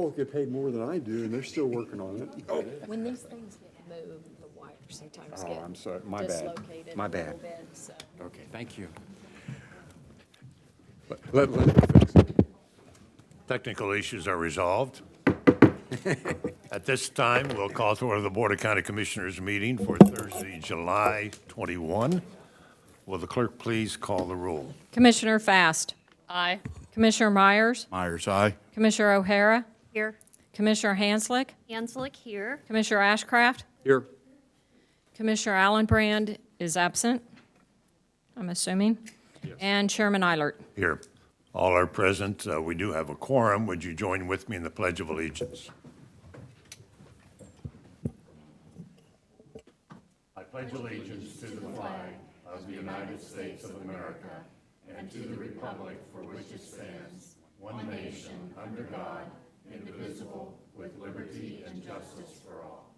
both get paid more than I do, and they're still working on it. Oh, When these things get moved, the wires sometimes get I'm sorry. My bad. dislocated My a little bad. bit, so. Okay, thank you. Let me fix it. Technical issues are resolved. At this time, we'll call to order the Board of County Commissioners meeting for Thursday, July 21. Will the clerk please call the roll? Commissioner Fast. Aye. Commissioner Myers. Myers, aye. Commissioner O'Hara. Here. Commissioner Hanslick. Hanslick here. Commissioner Ashcraft. Here. Commissioner Allenbrand is absent, I'm assuming. Yes. And Chairman Eilert. Here. All are present. We do have a quorum. Would you join with me in the Pledge of Allegiance? I pledge allegiance to the flag of the United States of America and to the republic for which it stands, one nation, under God, indivisible, with liberty and justice for all.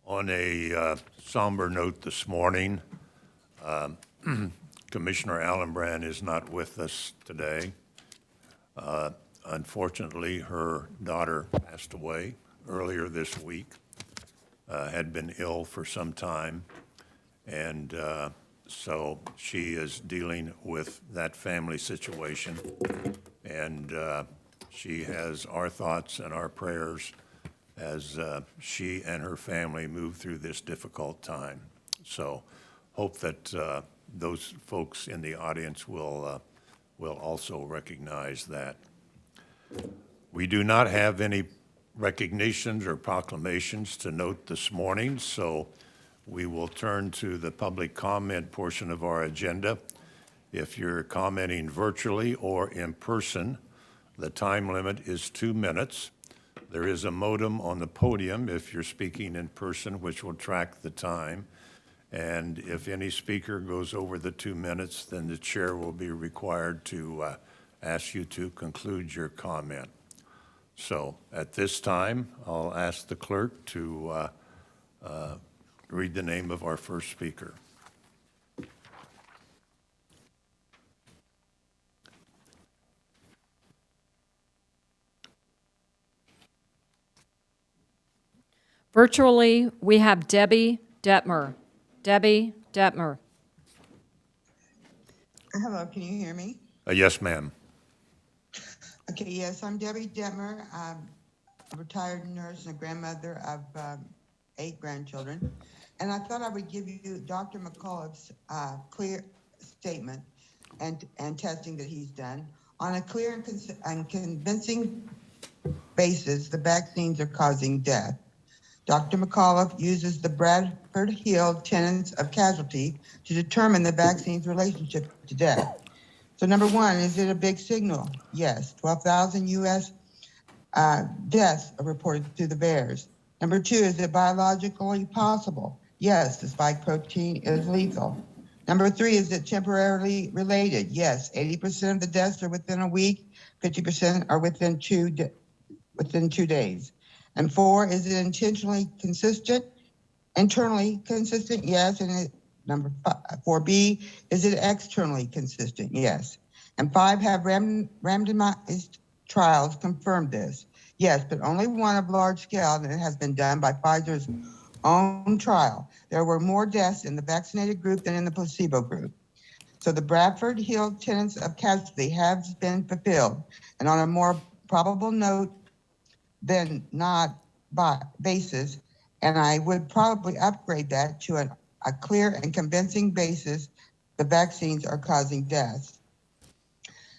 On a somber note this morning, Commissioner Allenbrand is not with us today. Unfortunately, her daughter passed away earlier this week, had been ill for some time, and so she is dealing with that family situation, and she has our thoughts and our prayers as she and her family move through this difficult time. So hope that those folks in the audience will also recognize that. We do not have any recognitions or proclamations to note this morning, so we will turn to the public comment portion of our agenda. If you're commenting virtually or in person, the time limit is 2 minutes. There is a modem on the podium if you're speaking in person, which will track the time. And if any speaker goes over the 2 minutes, then the chair will be required to ask you to conclude your comment. So at this time, I'll ask the clerk to read the name of our first speaker. Virtually, we have Debbie Detmer. Debbie Detmer. Hello, can you hear me? Yes, ma'am. Okay, yes, I'm Debbie Detmer. I'm a retired nurse and a grandmother of 8 grandchildren. And I thought I would give you Dr. McCullough's clear statement and testing that he's done. On a clear and convincing basis, the vaccines are causing death. Dr. McCullough uses the Bradford-Hill tenets of casualty to determine the vaccine's relationship to death. So number one, is it a big signal? Yes, 12,000 U.S. Deaths are reported through the VAERS. Number two, is it biologically possible? Yes, the spike protein is lethal. Number three, is it temporarily related? Yes, 80% of the deaths are within a week, 50% are within 2 days. And 4, is it intentionally consistent? Internally consistent? Yes. And number 4B, is it externally consistent? Yes. And 5, have randomized trials confirmed this? Yes, but only one of large scale, and it has been done by Pfizer's own trial. There were more deaths in the vaccinated group than in the placebo group. So the Bradford-Hill tenets of casualty have been fulfilled. And on a more probable note than not basis, and I would probably upgrade that to a clear and convincing basis, the vaccines are causing deaths.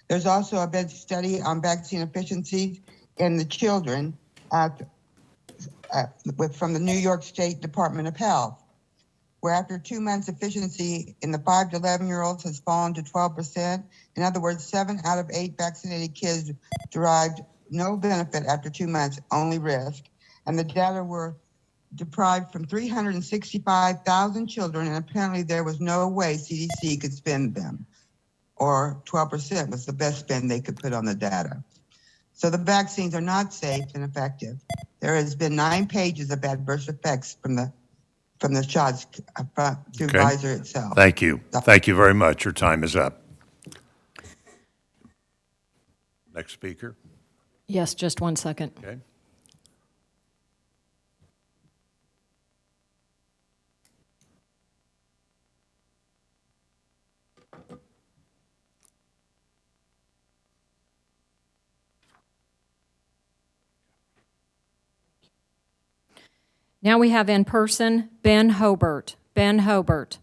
There's also a study on vaccine efficiencies in the children from the New York State Department of Health, where after 2 months, efficiency in the 5 to 11-year-olds has fallen to 12%. In other words, 7 out of 8 vaccinated kids derived no benefit after 2 months, only risk. And the data were deprived from 365,000 children, and apparently there was no way CDC could spend them, or 12% was the best spend they could put on the data. So the vaccines are not safe and effective. There has been 9 pages of adverse effects from the from the shots supervisor itself. Thank you. Thank you very much. Your time is up. Next speaker. Yes, just 1 second. Okay. Now we have in person Ben Hobart. Ben Hobart.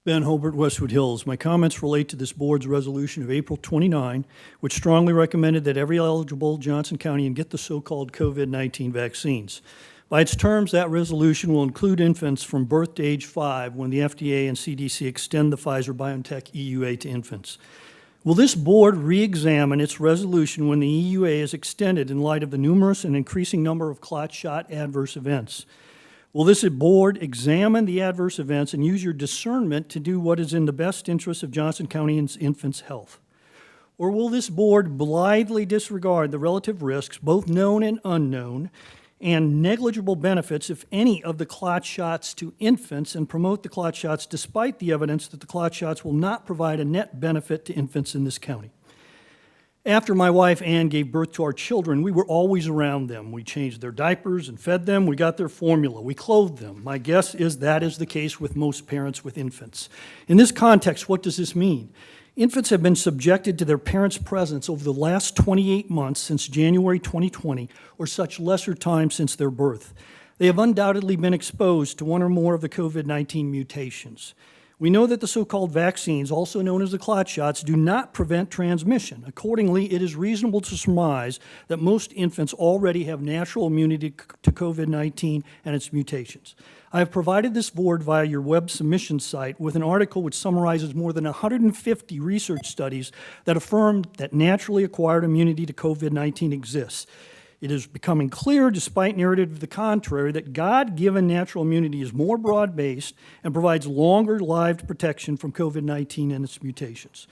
Ben Hobart, Westwood Hills. My comments relate to this board's resolution of April 29, which strongly recommended that every eligible Johnson County get the so-called COVID-19 vaccines. By its terms, that resolution will include infants from birth to age 5 when the FDA and CDC extend the Pfizer-BioNTech EUA to infants. Will this board re-examine its resolution when the EUA is extended in light of the numerous and increasing number of clot shot adverse events? Will this board examine the adverse events and use your discernment to do what is in the best interest of Johnson County and infants' health? Or will this board blithely disregard the relative risks, both known and unknown, and negligible benefits, if any, of the clot shots to infants and promote the clot shots despite the evidence that the clot shots will not provide a net benefit to infants in this county? After my wife Ann gave birth to our children, we were always around them. We changed their diapers and fed them. We got their formula. We clothed them. My guess is that is the case with most parents with infants. In this context, what does this mean? Infants have been subjected to their parents' presence over the last 28 months since January 2020, or such lesser time since their birth. They have undoubtedly been exposed to one or more of the COVID-19 mutations. We know that the so-called vaccines, also known as the clot shots, do not prevent transmission. Accordingly, it is reasonable to surmise that most infants already have natural immunity to COVID-19 and its mutations. I have provided this board via your web submission site with an article which summarizes more than 150 research studies that affirm that naturally acquired immunity to COVID-19 exists. It is becoming clear, despite narrative to the contrary, that God-given natural immunity is more broad-based and provides longer-lived protection from COVID-19 and its mutations.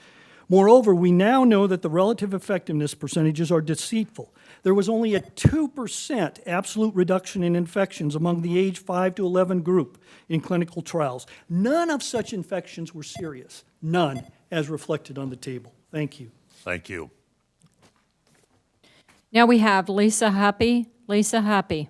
Moreover, we now know that the relative effectiveness percentages are deceitful. There was only a 2% absolute reduction in infections among the age 5 to 11 group in clinical trials. None of such infections were serious. None, as reflected on the table. Thank you. Thank you. Now we have Lisa Happy. Lisa Happy.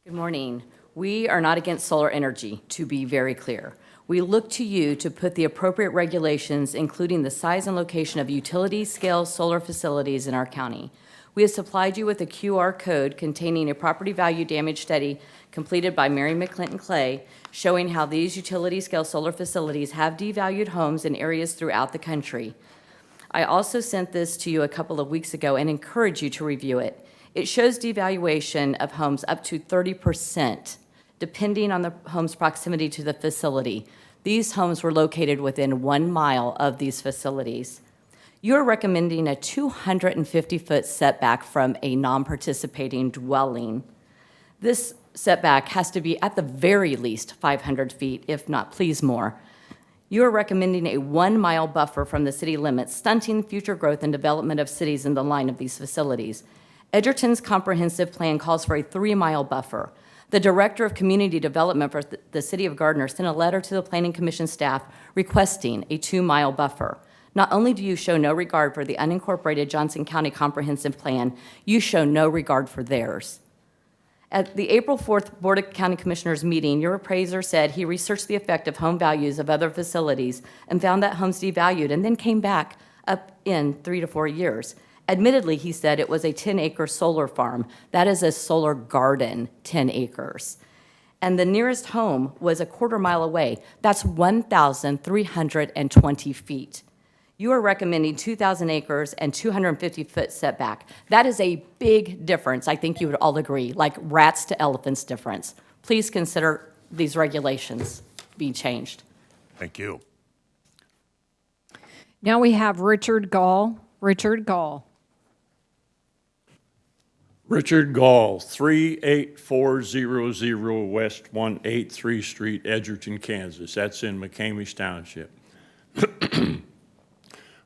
Good morning. We are not against solar energy, to be very clear. We look to you to put the appropriate regulations, including the size and location of utility-scale solar facilities in our county. We have supplied you with a QR code containing a property value damage study completed by Mary McClinton Clay, showing how these utility-scale solar facilities have devalued homes in areas throughout the country. I also sent this to you a couple of weeks ago and encourage you to review it. It shows devaluation of homes up to 30%, depending on the home's proximity to the facility. These homes were located within 1 mile of these facilities. You're recommending a 250-foot setback from a non-participating dwelling. This setback has to be at the very least 500 feet, if not, please, more. You are recommending a 1 mile buffer from the city limits, stunting future growth and development of cities in the line of these facilities. Edgerton's comprehensive plan calls for a 3 mile buffer. The Director of Community Development for the City of Gardner sent a letter to the Planning Commission staff requesting a 2 mile buffer. Not only do you show no regard for the unincorporated Johnson County Comprehensive Plan, you show no regard for theirs. At the April 4th Board of County Commissioners meeting, your appraiser said he researched the effect of home values of other facilities and found that homes devalued and then came back up in 3 to 4 years. Admittedly, he said it was a 10-acre solar farm. That is a solar garden, 10 acres. And the nearest home was a quarter mile away. That's 1,320 feet. You are recommending 2,000 acres and 250-foot setback. That is a big difference. I think you would all agree, like rats to elephants difference. Please consider these regulations being changed. Thank you. Now we have Richard Gall. Richard Gall. Richard Gall, 38400 West 183rd Street, Edgerton, Kansas. That's in McCamish Township.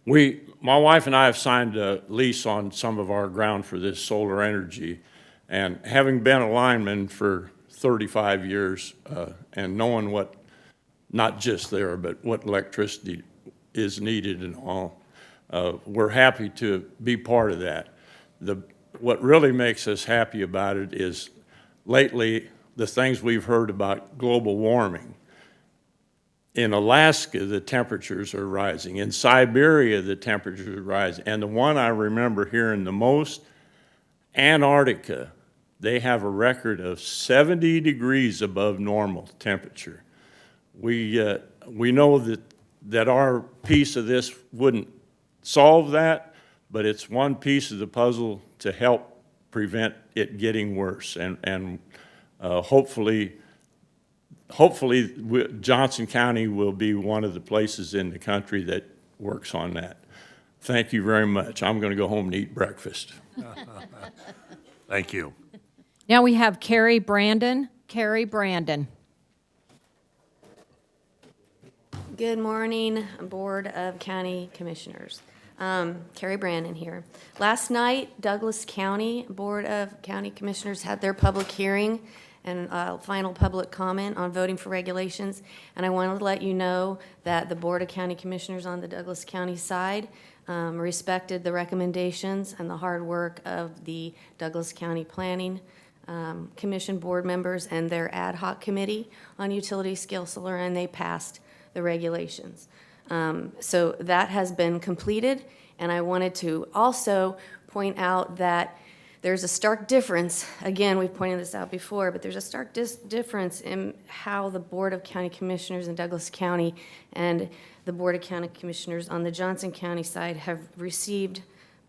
My wife and I have signed a lease on some of our ground for this solar energy. And having been a lineman for 35 years and knowing what, not just there, but what electricity is needed and all, we're happy to be part of that. What really makes us happy about it is lately the things we've heard about global warming. In Alaska, the temperatures are rising. In Siberia, the temperatures are rising. And the one I remember hearing the most, Antarctica, they have a record of 70 degrees above normal temperature. We know that our piece of this wouldn't solve that, but it's one piece of the puzzle to help prevent it getting worse. And hopefully Johnson County will be one of the places in the country that works on that. Thank you very much. I'm going to go home and eat breakfast. Thank you. Now we have Carrie Brandon. Carrie Brandon. Good morning, Board of County Commissioners. Carrie Brandon here. Last night, Douglas County Board of County Commissioners had their public hearing and final public comment on voting for regulations. And I wanted to let you know that the Board of County Commissioners on the Douglas County side respected the recommendations and the hard work of the Douglas County Planning Commission board members and their ad hoc committee on utility scale solar, and they passed the regulations. So that has been completed, and I wanted to also point out that there's a stark difference. Again, we've pointed this out before, but there's a stark difference in how the Board of County Commissioners in Douglas County and the Board of County Commissioners on the Johnson County side have received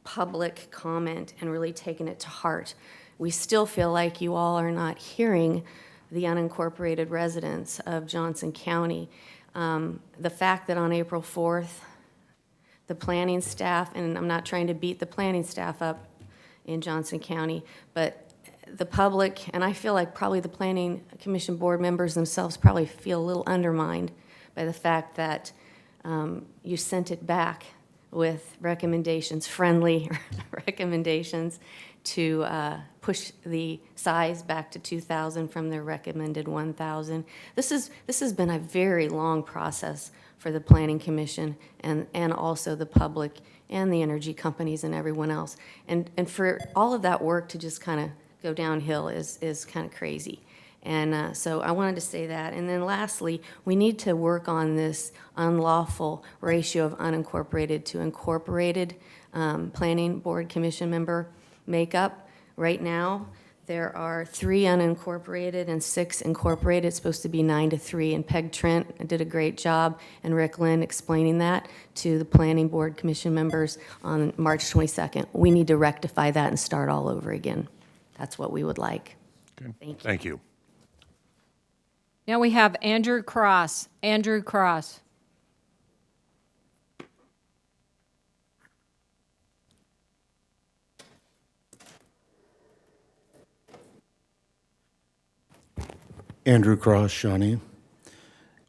public comment and really taken it to heart. We still feel like you all are not hearing the unincorporated residents of Johnson County. The fact that on April 4th, the planning staff, and I'm not trying to beat the planning staff up in Johnson County, but the public, and I feel like probably the Planning Commission board members themselves probably feel a little undermined by the fact that you sent it back with recommendations, friendly recommendations, to push the size back to 2,000 from their recommended 1,000. This has been a very long process for the Planning Commission and also the public and the energy companies and everyone else. And for all of that work to just kind of go downhill is kind of crazy. And so I wanted to say that. And then lastly, we need to work on this unlawful ratio of unincorporated to incorporated planning board commission member makeup. Right now, there are 3 unincorporated and 6 incorporated. It's supposed to be 9-3, and Peg Trent did a great job, and Rick Lynn explaining that to the planning board commission members on March 22nd. We need to rectify that and start all over again. That's what we would like. Okay. Thank you. Thank you. Now we have Andrew Cross. Andrew Cross. Andrew Cross, Shawnee.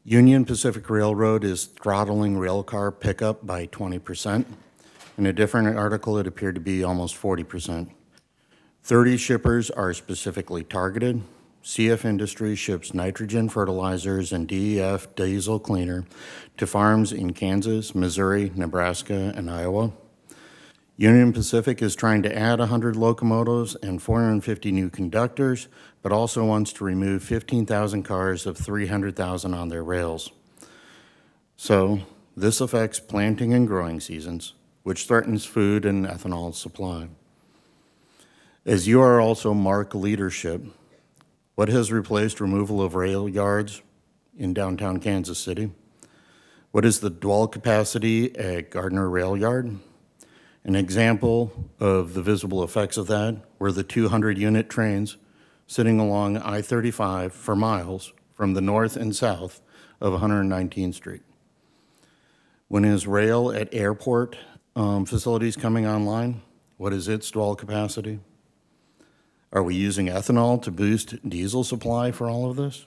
Union Pacific Railroad is throttling railcar pickup by 20%. In a different article, it appeared to be almost 40%. 30 shippers are specifically targeted. CF Industries ships nitrogen fertilizers and DEF diesel cleaner to farms in Kansas, Missouri, Nebraska, and Iowa. Union Pacific is trying to add 100 locomotives and 450 new conductors, but also wants to remove 15,000 cars of 300,000 on their rails. So this affects planting and growing seasons, which threatens food and ethanol supply. As you are also MARC leadership, what has replaced removal of rail yards in downtown Kansas City? What is the dwell capacity at Gardner Rail Yard? An example of the visible effects of that were the 200-unit trains sitting along I-35 for miles from the north and south of 119th Street. When is rail at airport facilities coming online? What is its dwell capacity? Are we using ethanol to boost diesel supply for all of this?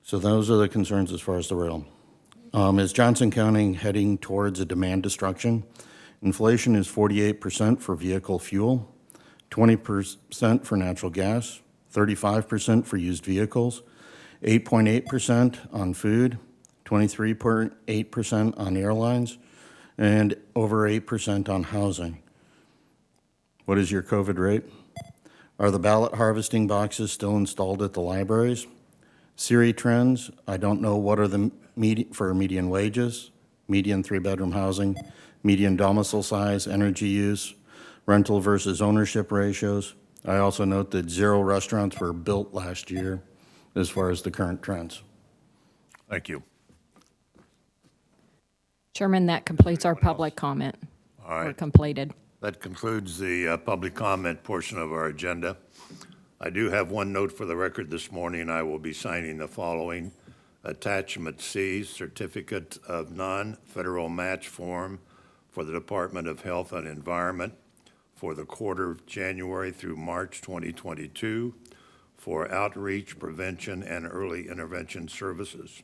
So those are the concerns as far as the rail. Is Johnson County heading towards a demand destruction? Inflation is 48% for vehicle fuel, 20% for natural gas, 35% for used vehicles, 8.8% on food, 23.8% on airlines, and over 8% on housing. What is your COVID rate? Are the ballot harvesting boxes still installed at the libraries? Siri trends, I don't know what are the for median wages, median 3-bedroom housing, median domicile size, energy use, rental versus ownership ratios. I also note that 0 restaurants were built last year as far as the current trends. Thank you. Chairman, that completes our public comment. All right. We're completed. That concludes the public comment portion of our agenda. I do have one note for the record this morning. I will be signing the following. Attachment C, Certificate of Non-Federal Match Form for the Department of Health and Environment for the quarter of January through March 2022 for outreach, prevention, and early intervention services.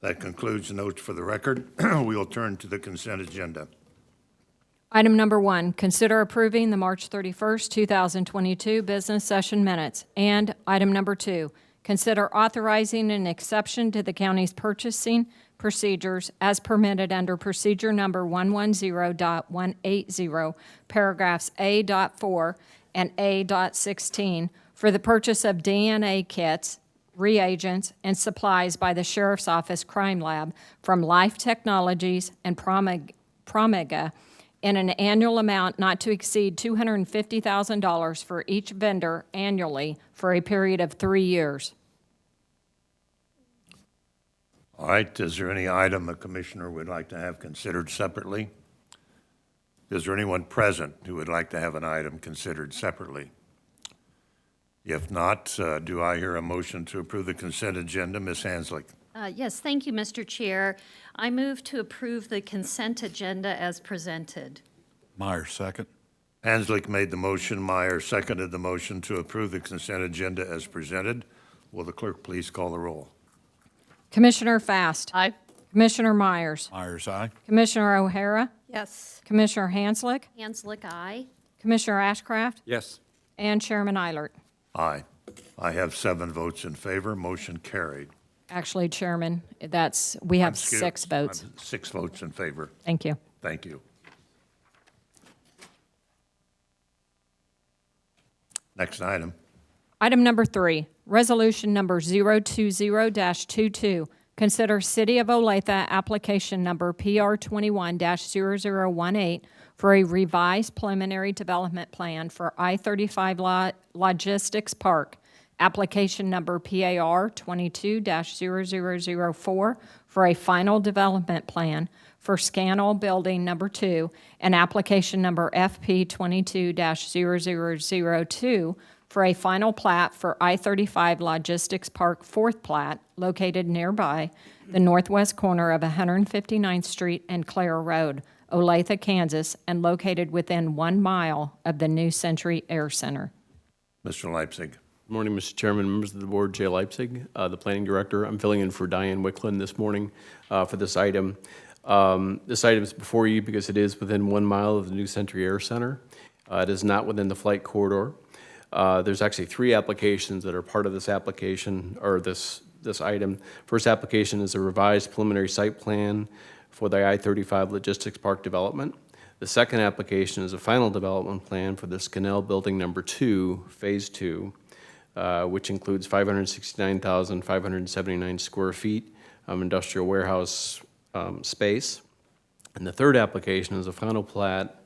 That concludes the notes for the record. We will turn to the consent agenda. Item number 1, consider approving the March 31st, 2022 business session minutes. And item number 2, consider authorizing an exception to the county's purchasing procedures as permitted under procedure number 110.180, paragraphs A.4 and A.16 for the purchase of DNA kits, reagents, and supplies by the Sheriff's Office Crime Lab from Life Technologies and Promega in an annual amount not to exceed $250,000 for each vendor annually for a period of 3 years. All right, is there any item a commissioner would like to have considered separately? Is there anyone present who would like to have an item considered separately? If not, do I hear a motion to approve the consent agenda? Ms. Hanslick. Yes, thank you, Mr. Chair. I move to approve the consent agenda as presented. Meyer, second. Hanslick made the motion. Meyer seconded the motion to approve the consent agenda as presented. Will the clerk please call the roll? Commissioner Fast. Aye. Commissioner Myers. Myers, aye. Commissioner O'Hara. Yes. Commissioner Hanslick. Hanslick, aye. Commissioner Ashcraft. Yes. And Chairman Eilert. Aye. I have 7 votes in favor. Motion carried. Actually, Chairman, we have Excuse- 6 votes. 6 votes in favor. Thank you. Thank you. Next item. Item number 3, resolution number 020-22. Consider City of Olathe application number PR21-0018 for a revised preliminary development plan for I-35 Logistics Park. Application number PAR 22-0004 for a final development plan for Scannell Building Number 2, and application number FP 22-0002 for a final plat for I-35 Logistics Park 4th plat located nearby the northwest corner of 159th Street and Clare Road, Olathe, Kansas, and located within 1 mile of the New Century Air Center. Mr. Leipzig. Good morning, Mr. Chairman, members of the board. Jay Leipzig, the planning director. I'm filling in for Diane Wicklund this morning for this item. This item is before you because it is within 1 mile of the New Century Air Center. It is not within the flight corridor. There's actually 3 applications that are part of this application, or this item. First application is a revised preliminary site plan for the I-35 Logistics Park development. The second application is a final development plan for the Scannell Building Number 2, Phase 2, which includes 569,579 square feet of industrial warehouse space. And the third application is a final plat,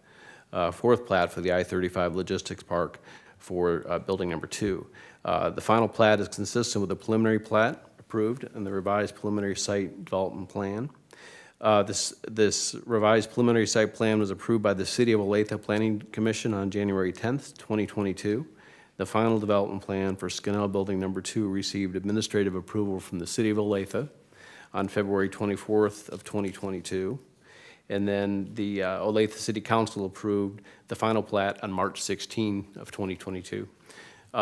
4th plat for the I-35 Logistics Park for Building Number 2. The final plat is consistent with the preliminary plat approved and the revised preliminary site development plan. This revised preliminary site plan was approved by the City of Olathe Planning Commission on January 10th, 2022. The final development plan for Scannell Building Number 2 received administrative approval from the City of Olathe on February 24th of 2022. And then the Olathe City Council approved the final plat on March 16 of 2022.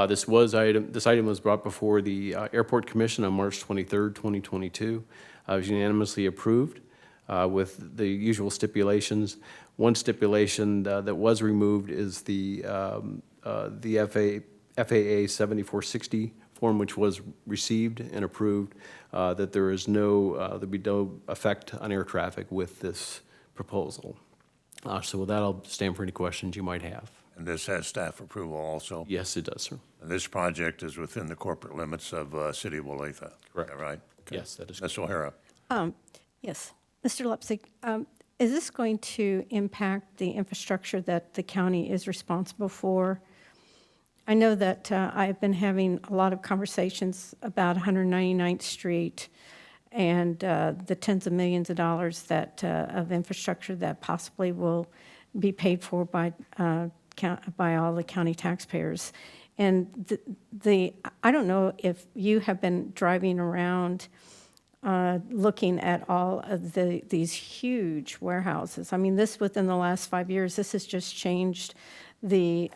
This item was brought before the Airport Commission on March 23rd, 2022. It was unanimously approved with the usual stipulations. One stipulation that was removed is the FAA 7460 form, which was received and approved, that there'll be no effect on air traffic with this proposal. So with that, I'll stand for any questions you might have. And this has staff approval also? Yes, it does, sir. And this project is within the corporate limits of City of Olathe? Correct. Is that right? Okay. Yes, that is Ms. O'Hara? Yes. Mr. Leipzig, is this going to impact the infrastructure that the county is responsible for? I know that I've been having a lot of conversations about 199th Street and the tens of millions of dollars that of infrastructure that possibly will be paid for by all the county taxpayers. And I don't know if you have been driving around looking at all of these huge warehouses. I mean, this within the last 5 years, this has just changed the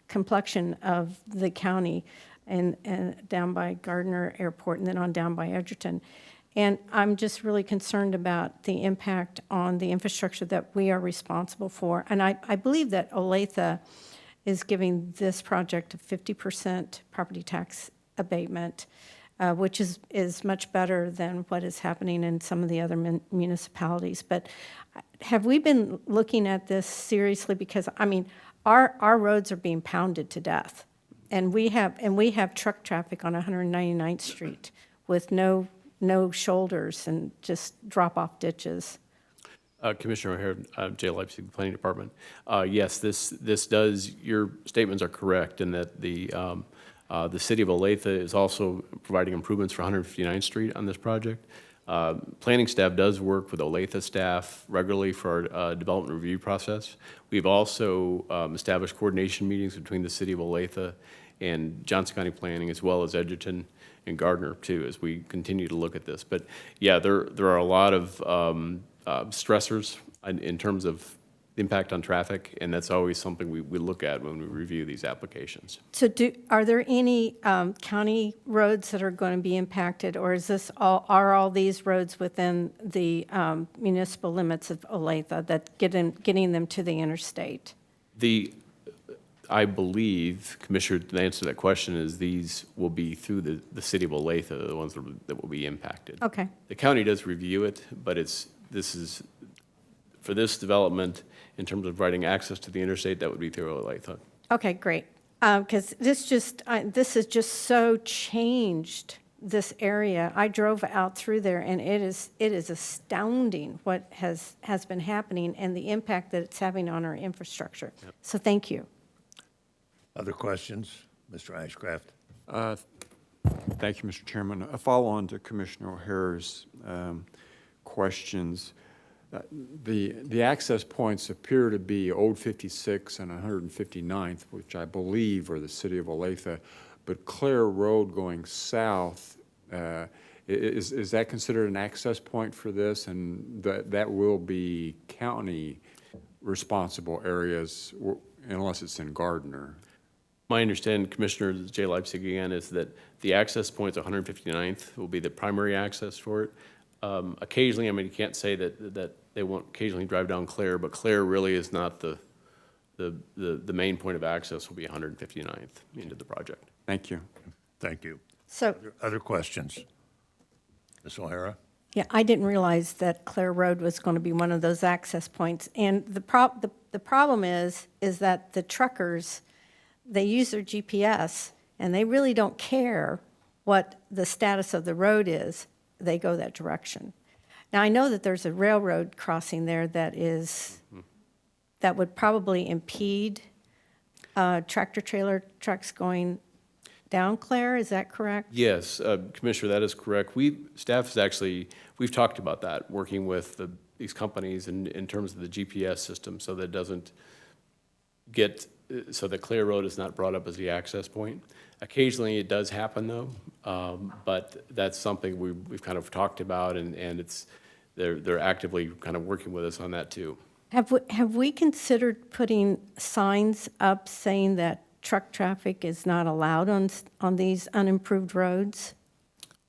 complexion of the county and down by Gardner Airport and then on down by Edgerton. And I'm just really concerned about the impact on the infrastructure that we are responsible for. And I believe that Olathe is giving this project a 50% property tax abatement, which is much better than what is happening in some of the other municipalities. But have we been looking at this seriously? Because, I mean, our roads are being pounded to death. And we have truck traffic on 199th Street with no shoulders and just drop-off ditches. Commissioner O'Hare, Jay Leipzig, Planning Department. Yes, this does, your statements are correct in that the city of Olathe is also providing improvements for 159th Street on this project. Planning staff does work with Olathe staff regularly for our development review process. We've also established coordination meetings between the city of Olathe and Johnson County Planning, as well as Edgerton and Gardner too, as we continue to look at this. But yeah, there are a lot of stressors in terms of impact on traffic, and that's always something we look at when we review these applications. So are there any county roads that are going to be impacted, or are all these roads within the municipal limits of Olathe that getting them to the interstate? I believe, Commissioner, the answer to that question is these will be through the city of Olathe, the ones that will be impacted. Okay. The county does review it, but for this development, in terms of providing access to the interstate, that would be through Olathe. Okay, great. Because this has just so changed this area. I drove out through there, and it is astounding what has been happening and the impact that it's having on our infrastructure. Yep. So thank you. Other questions? Mr. Ashcraft? Thank you, Mr. Chairman. A follow-on to Commissioner O'Hara's questions. The access points appear to be Old 56 and 159th, which I believe are the city of Olathe, but Clare Road going south, is that considered an access point for this? And that will be county responsible areas unless it's in Gardner. My understanding, Commissioner Jay Leipzig again, is that the access points 159th will be the primary access for it. Occasionally, I mean, you can't say that they won't occasionally drive down Clare, but Clare really is not the main point of access. Will be 159th into the project. Thank you. Thank you. So, Other questions? Ms. O'Hara? yeah, I didn't realize that Clare Road was going to be one of those access points. And the problem is that the truckers, they use their GPS, and they really don't care what the status of the road is. They go that direction. Now, I know that there's a railroad crossing there that would probably impede tractor-trailer trucks going down Clare. Is that correct? Yes, Commissioner, that is correct. We've talked about that, working with these companies in terms of the GPS system, so that doesn't so that Clare Road is not brought up as the access point. Occasionally it does happen though, but that's something we've kind of talked about, and it's they're actively kind of working with us on that too. Have we considered putting signs up saying that truck traffic is not allowed on these unimproved roads?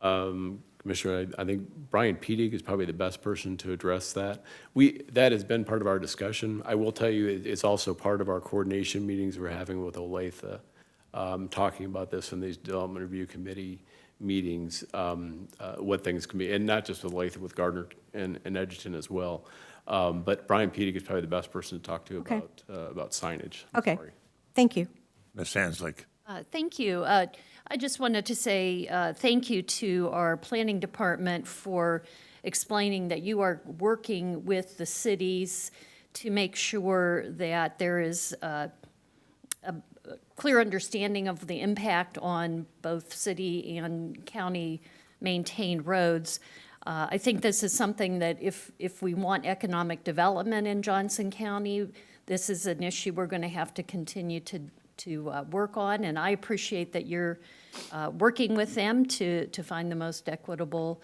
Commissioner, I think Brian Pedig is probably the best person to address that. That has been part of our discussion. I will tell you, it's also part of our coordination meetings we're having with Olathe, talking about this in these development review committee meetings, what things can be, and not just with Olathe, with Gardner and Edgerton as well. But Brian Pedig is probably the best person to talk to Okay. about signage. Okay, Sorry. thank you. Ms. Hanslick. Thank you. I just wanted to say thank you to our planning department for explaining that you are working with the cities to make sure that there is a clear understanding of the impact on both city and county maintained roads. I think this is something that if we want economic development in Johnson County, this is an issue we're going to have to continue to work on, and I appreciate that you're working with them to find the most equitable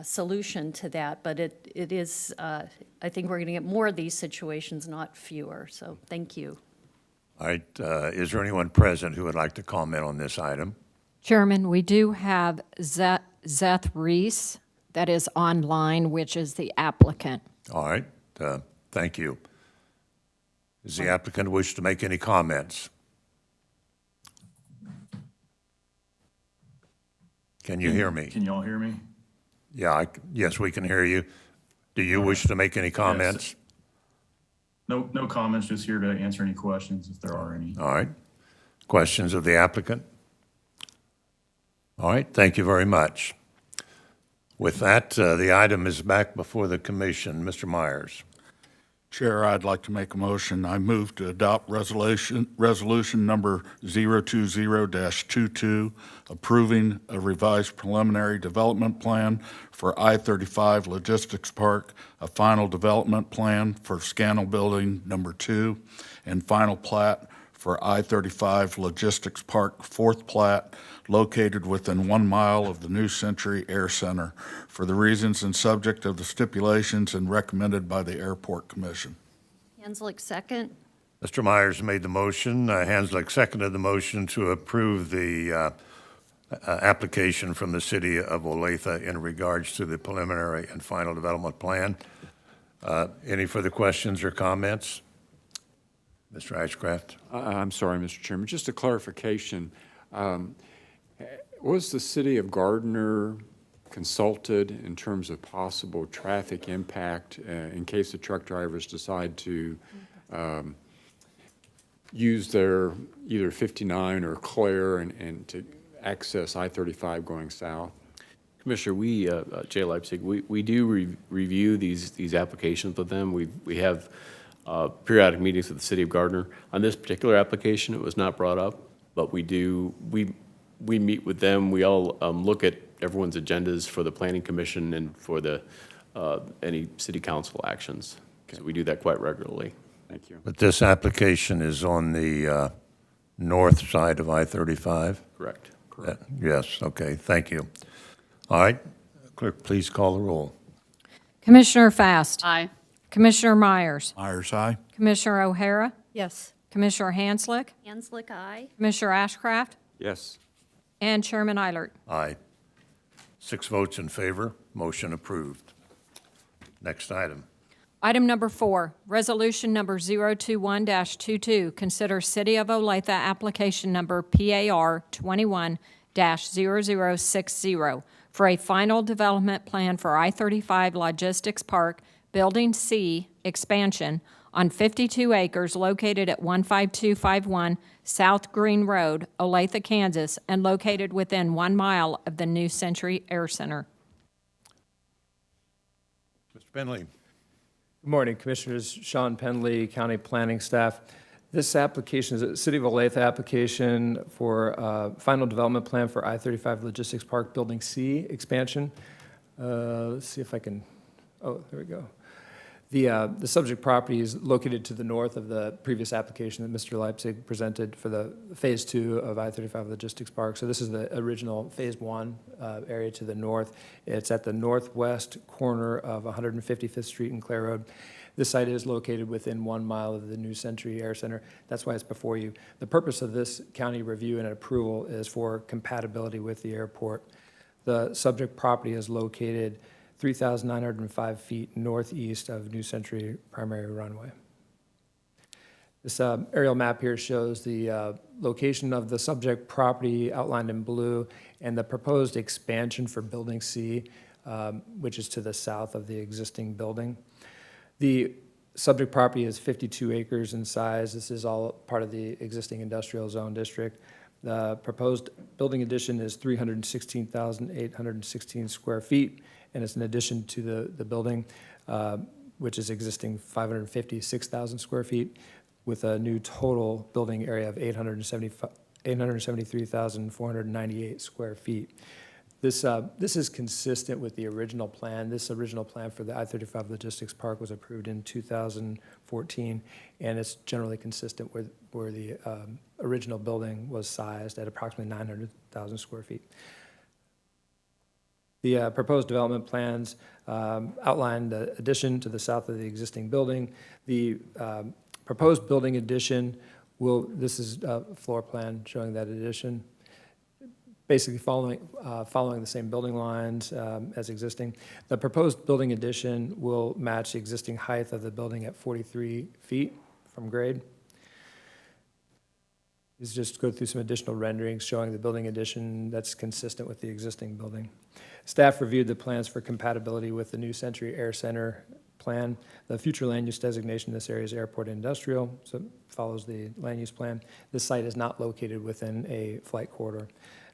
solution to that. But it is, I think we're going to get more of these situations, not fewer. So thank you. All right, is there anyone present who would like to comment on this item? Chairman, we do have Zeth Reese that is online, which is the applicant. All right, thank you. Does the applicant wish to make any comments? Can you hear me? Can y'all hear me? Yeah, yes, we can hear you. Do you wish to make any comments? No comments, just here to answer any questions if there are any. All right. Questions of the applicant? All right, thank you very much. With that, the item is back before the commission. Mr. Myers. Chair, I'd like to make a motion. I move to adopt resolution number 020-22, approving a revised preliminary development plan for I-35 Logistics Park, a final development plan for Scannell Building number 2, and final plat for I-35 Logistics Park, fourth plat, located within 1 mile of the New Century Air Center, for the reasons and subject of the stipulations and recommended by the Airport Commission. Hanslick, second. Mr. Myers made the motion. Hanslick seconded the motion to approve the application from the city of Olathe in regards to the preliminary and final development plan. Any further questions or comments? Mr. Ashcraft? I'm sorry, Mr. Chairman, just a clarification. Was the city of Gardner consulted in terms of possible traffic impact in case the truck drivers decide to use their either 59 or Claire and to access I-35 going south? Commissioner, Jay Leipzig, we do review these applications with them. We have periodic meetings with the city of Gardner. On this particular application, it was not brought up, but we meet with them. We all look at everyone's agendas for the Planning Commission and for any city council actions. Okay. So we do that quite regularly. Thank you. But this application is on the north side of I-35? Correct. Yes, okay, thank you. All right, clerk, please call the roll. Commissioner Fast. Aye. Commissioner Myers. Myers, aye. Commissioner O'Hara. Yes. Commissioner Hanslick. Hanslick, aye. Commissioner Ashcraft. Yes. And Chairman Eilert. Aye. 6 votes in favor, motion approved. Next item. Item number 4, resolution number 021-22, consider City of Olathe application number PAR 21-0060 for a final development plan for I-35 Logistics Park, Building C expansion on 52 acres located at 15251 South Green Road, Olathe, Kansas, and located within 1 mile of the New Century Air Center. Mr. Penley. Good morning, Commissioners. Sean Penley, County Planning Staff. This application is a City of Olathe application for final development plan for I-35 Logistics Park Building C expansion. Let's see if I can, oh, there we go. The subject property is located to the north of the previous application that Mr. Leipzig presented for the Phase 2 of I-35 Logistics Park. So this is the original Phase 1 area to the north. It's at the northwest corner of 155th Street and Clare Road. This site is located within 1 mile of the New Century Air Center. That's why it's before you. The purpose of this county review and approval is for compatibility with the airport. The subject property is located 3,905 feet northeast of New Century primary runway. This aerial map here shows the location of the subject property outlined in blue and the proposed expansion for Building C, which is to the south of the existing building. The subject property is 52 acres in size. This is all part of the existing industrial zone district. The proposed building addition is 316,816 square feet, and it's an addition to the building, which is existing 556,000 square feet, with a new total building area of 873,498 square feet. This is consistent with the original plan. This original plan for the I-35 Logistics Park was approved in 2014, and it's generally consistent with where the original building was sized at approximately 900,000 square feet. The proposed development plans outline the addition to the south of the existing building. The proposed building addition this is a floor plan showing that addition, basically following the same building lines as existing. The proposed building addition will match the existing height of the building at 43 feet from grade. Let's just go through some additional renderings showing the building addition that's consistent with the existing building. Staff reviewed the plans for compatibility with the New Century Air Center plan. The future land use designation in this area is airport industrial, so it follows the land use plan. This site is not located within a flight corridor.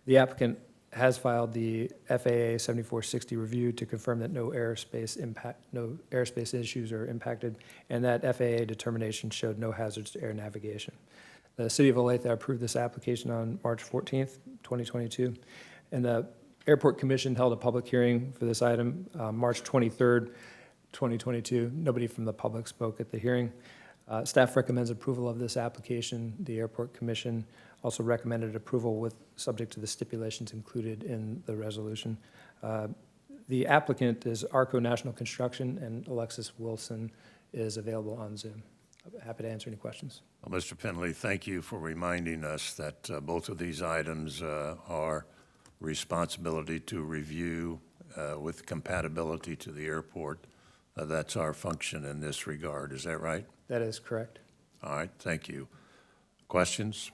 The applicant has filed the FAA 7460 review to confirm that no airspace issues are impacted, and that FAA determination showed no hazards to air navigation. The City of Olathe approved this application on March 14th, 2022, and the Airport Commission held a public hearing for this item March 23rd, 2022. Nobody from the public spoke at the hearing. Staff recommends approval of this application. The Airport Commission also recommended approval subject to the stipulations included in the resolution. The applicant is Arco National Construction, and Alexis Wilson is available on Zoom. I'm happy to answer any questions. Well, Mr. Penley, thank you for reminding us that both of these items are responsibility to review with compatibility to the airport. That's our function in this regard. Is that right? That is correct. All right, thank you. Questions?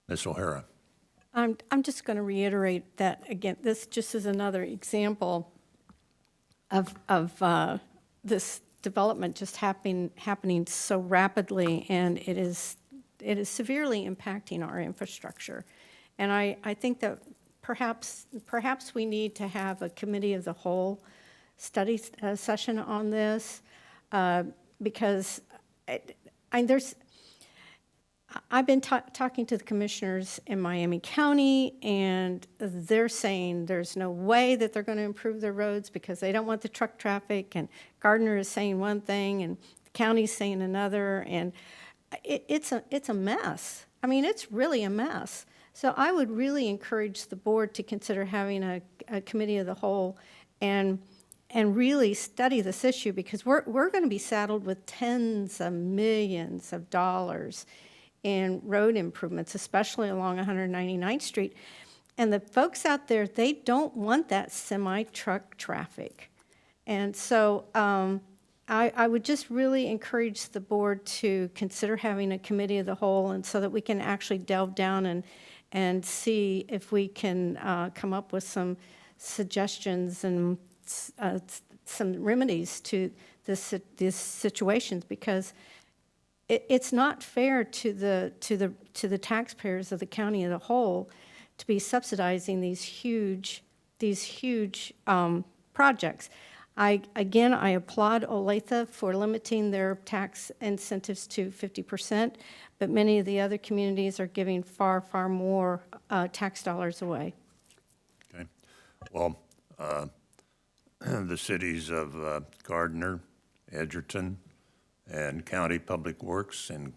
Ms. O'Hara. I'm just going to reiterate that, again, this just is another example of this development just happening so rapidly, and it is severely impacting our infrastructure. And I think that perhaps we need to have a committee of the whole study session on this, because I've been talking to the commissioners in Miami County, and they're saying there's no way that they're going to improve their roads because they don't want the truck traffic, and Gardner is saying one thing and the county's saying another, and it's a mess. I mean, it's really a mess. So I would really encourage the board to consider having a committee of the whole and really study this issue, because we're going to be saddled with tens of millions of dollars in road improvements, especially along 199th Street. And the folks out there, they don't want that semi-truck traffic. And so I would just really encourage the board to consider having a committee of the whole, and so that we can actually delve down and see if we can come up with some suggestions and some remedies to these situations, because it's not fair to the taxpayers of the county as a whole to be subsidizing these huge projects. I applaud Olathe for limiting their tax incentives to 50%, but many of the other communities are giving far more tax dollars away. Okay. Well, the cities of Gardner, Edgerton, and County Public Works, and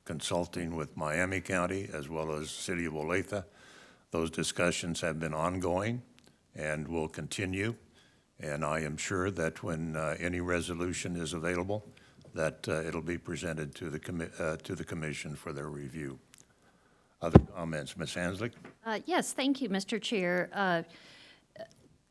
consulting with Miami County as well as City of Olathe. Those discussions have been ongoing and will continue. And I am sure that when any resolution is available, that it'll be presented to the commission for their review. Other comments, Ms. Hanslick? Yes, thank you, Mr. Chair.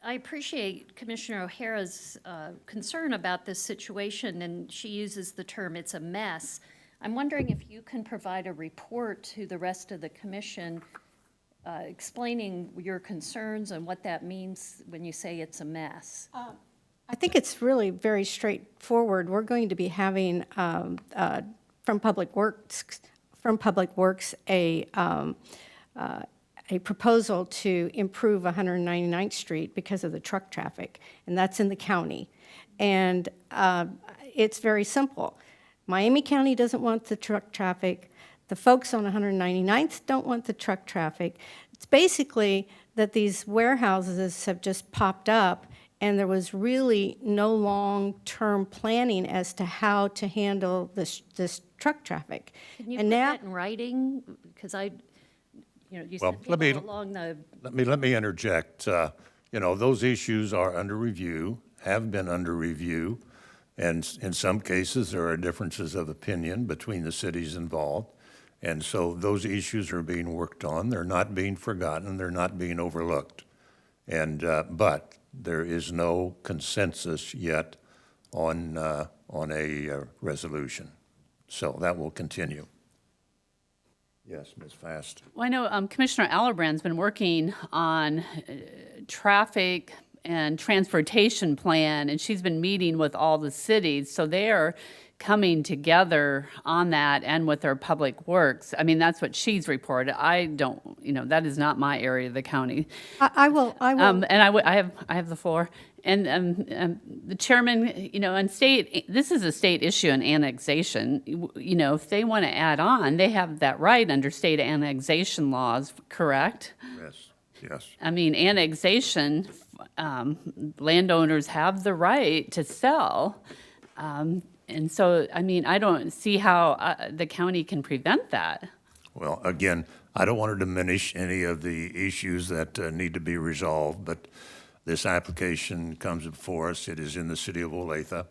I appreciate Commissioner O'Hara's concern about this situation, and she uses the term, it's a mess. I'm wondering if you can provide a report to the rest of the commission explaining your concerns and what that means when you say it's a mess. I think it's really very straightforward. We're going to be having from Public Works a proposal to improve 199th Street because of the truck traffic, and that's in the county. And it's very simple. Miami County doesn't want the truck traffic. The folks on 199th don't want the truck traffic. It's basically that these warehouses have just popped up, and there was really no long-term planning as to how to handle this truck traffic. Can you And put now, that in writing? Because you Well, said let me- people along the, Let me interject. Those issues are under review, have been under review, and in some cases, there are differences of opinion between the cities involved. And so those issues are being worked on. They're not being forgotten. They're not being overlooked. And, but there is no consensus yet on a resolution. So that will continue. Yes, Ms. Fast. Well, I know Commissioner Allerbrand's been working on traffic and transportation plan, and she's been meeting with all the cities. So they're coming together on that and with their public works. I mean, that's what she's reported. I don't, that is not my area of the county. I will. And I have the floor. And the chairman, and this is a state issue in annexation. If they want to add on, they have that right under state annexation laws, correct? Yes. I mean, annexation, landowners have the right to sell. And so, I mean, I don't see how the county can prevent that. Well, again, I don't want to diminish any of the issues that need to be resolved, but this application comes before us. It is in the city of Olathe,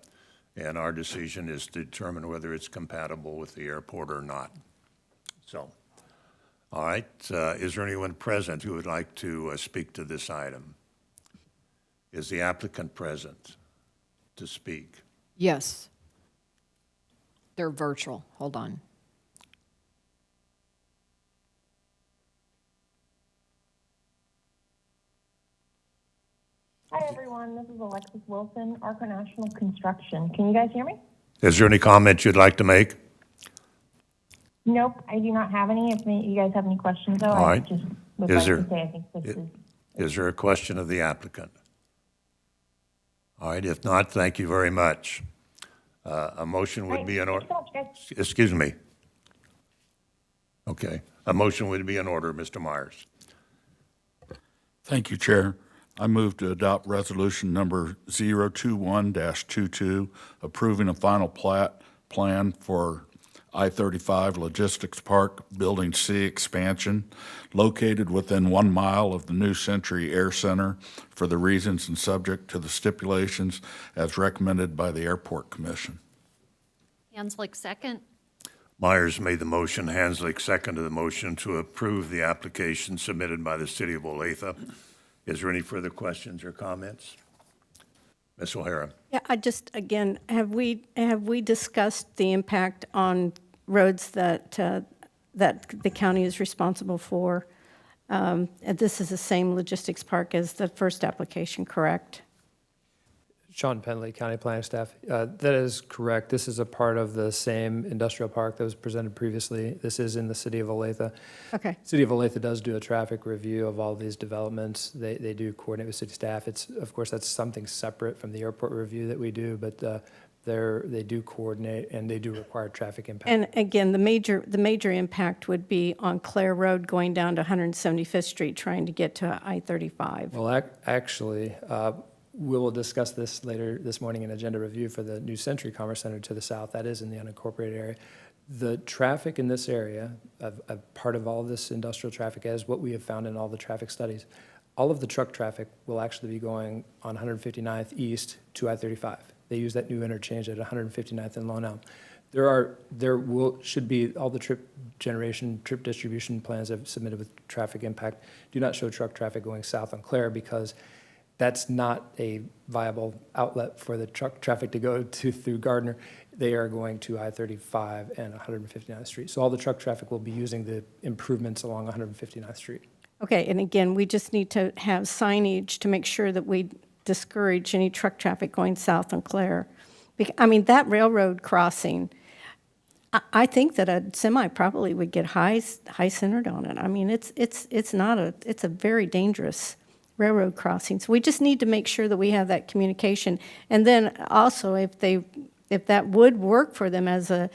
and our decision is to determine whether it's compatible with the airport or not. So, all right, is there anyone present who would like to speak to this item? Is the applicant present to speak? Yes. They're virtual. Hold on. Hi, everyone. This is Alexis Wilson, Arco National Construction. Can you guys hear me? Is there any comment you'd like to make? Nope, I do not have any. If you guys have any questions, though, All I right. just would Is like there- to say I think this is... Is there a question of the applicant? All right, if not, thank you very much. A motion would be in order. Excuse me. Okay, a motion would be in order, Mr. Myers. Thank you, Chair. I move to adopt resolution number 021-22, approving a final plat plan for I-35 Logistics Park Building C expansion located within 1 mile of the New Century Air Center for the reasons and subject to the stipulations as recommended by the Airport Commission. Hanslick, second. Myers made the motion, Hanslick seconded the motion to approve the application submitted by the city of Olathe. Is there any further questions or comments? Ms. O'Hara. yeah, again, have we discussed the impact on roads that the county is responsible for? And this is the same logistics park as the first application, correct? Sean Penley, County Planning Staff. That is correct. This is a part of the same industrial park that was presented previously. This is in the city of Olathe. Okay. City of Olathe does do a traffic review of all these developments. They do coordinate with city staff. Of course, that's something separate from the airport review that we do, but they do coordinate and they do require traffic impact. And again, the major impact would be on Clare Road going down to 175th Street, trying to get to I-35. Well, actually, We will discuss this later this morning in agenda review for the New Century Commerce Center to the south. That is in the unincorporated area. The traffic in this area, a part of all this industrial traffic, as what we have found in all the traffic studies, all of the truck traffic will actually be going on 159th East to I-35. They use that new interchange at 159th and Lone Elm. Should be, all the trip distribution plans I've submitted with traffic impact do not show truck traffic going south on Clare because that's not a viable outlet for the truck traffic to go to through Gardner. They are going to I-35 and 159th Street. So all the truck traffic will be using the improvements along 159th Street. Okay, and again, we just need to have signage to make sure that we discourage any truck traffic going south on Clare. I mean, that railroad crossing, I think that a semi probably would get high-centered on it. I mean, it's a very dangerous railroad crossing. So we just need to make sure that we have that communication. And then also, if that would work for them as an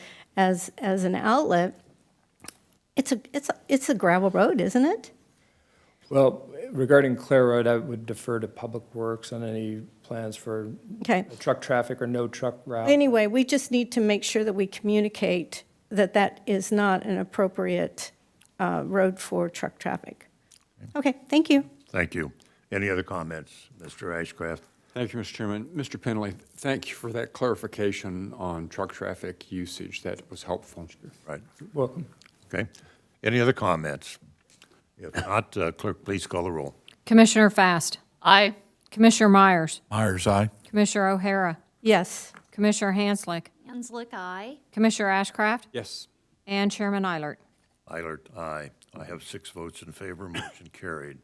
outlet, it's a gravel road, isn't it? Well, regarding Clare Road, I would defer to Public Works on any plans for truck traffic or no truck route. Anyway, we just need to make sure that we communicate that that is not an appropriate road for truck traffic. Okay, thank you. Thank you. Any other comments, Mr. Ashcraft? Thank you, Mr. Chairman. Mr. Penley, thank you for that clarification on truck traffic usage. That was helpful. Right. Welcome. Okay. Any other comments? If not, clerk, please call the roll. Commissioner Fast. Aye. Commissioner Myers. Myers, aye. Commissioner O'Hara. Yes. Commissioner Hanslick. Hanslick, aye. Commissioner Ashcraft. Yes. And Chairman Eilert. Eilert, aye. I have 6 votes in favor. Motion carried.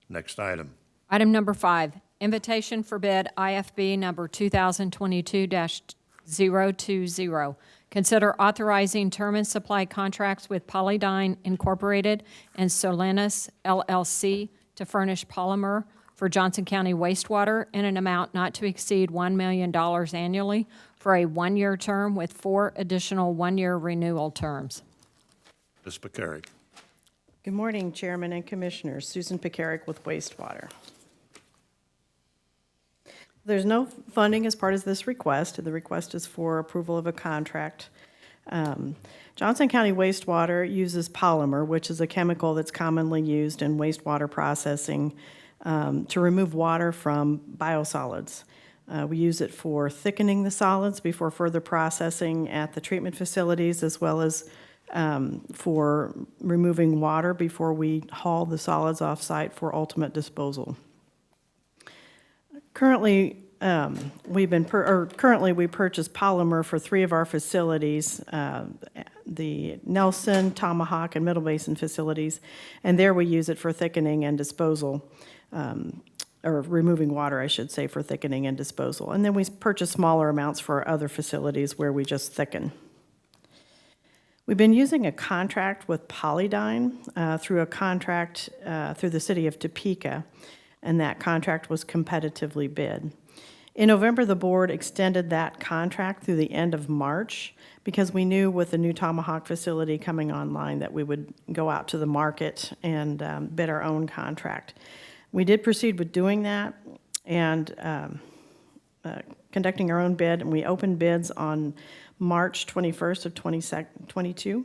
Next item. Item number 5, invitation for bid IFB number 2022-020. Consider authorizing term and supply contracts with Polydyne Incorporated and Solenis LLC to furnish polymer for Johnson County wastewater in an amount not to exceed $1 million annually for a 1-year term with 4 additional 1-year renewal terms. Ms. Pekarik. Good morning, Chairman and Commissioners. Susan Pekarik with Wastewater. There's no funding as part of this request. The request is for approval of a contract. Johnson County Wastewater uses polymer, which is a chemical that's commonly used in wastewater processing to remove water from biosolids. We use it for thickening the solids before further processing at the treatment facilities, as well as for removing water before we haul the solids off-site for ultimate disposal. Currently, we purchase polymer for 3 of our facilities, the Nelson, Tomahawk, and Middle Basin facilities, and there we use it for thickening and disposal, or removing water, I should say, for thickening and disposal. And then we purchase smaller amounts for other facilities where we just thicken. We've been using a contract with Polydyne through a contract through the city of Topeka, and that contract was competitively bid. In November, the board extended that contract through the end of March because we knew with the new Tomahawk facility coming online that we would go out to the market and bid our own contract. We did proceed with doing that and conducting our own bid, and we opened bids on March 21st of 2022.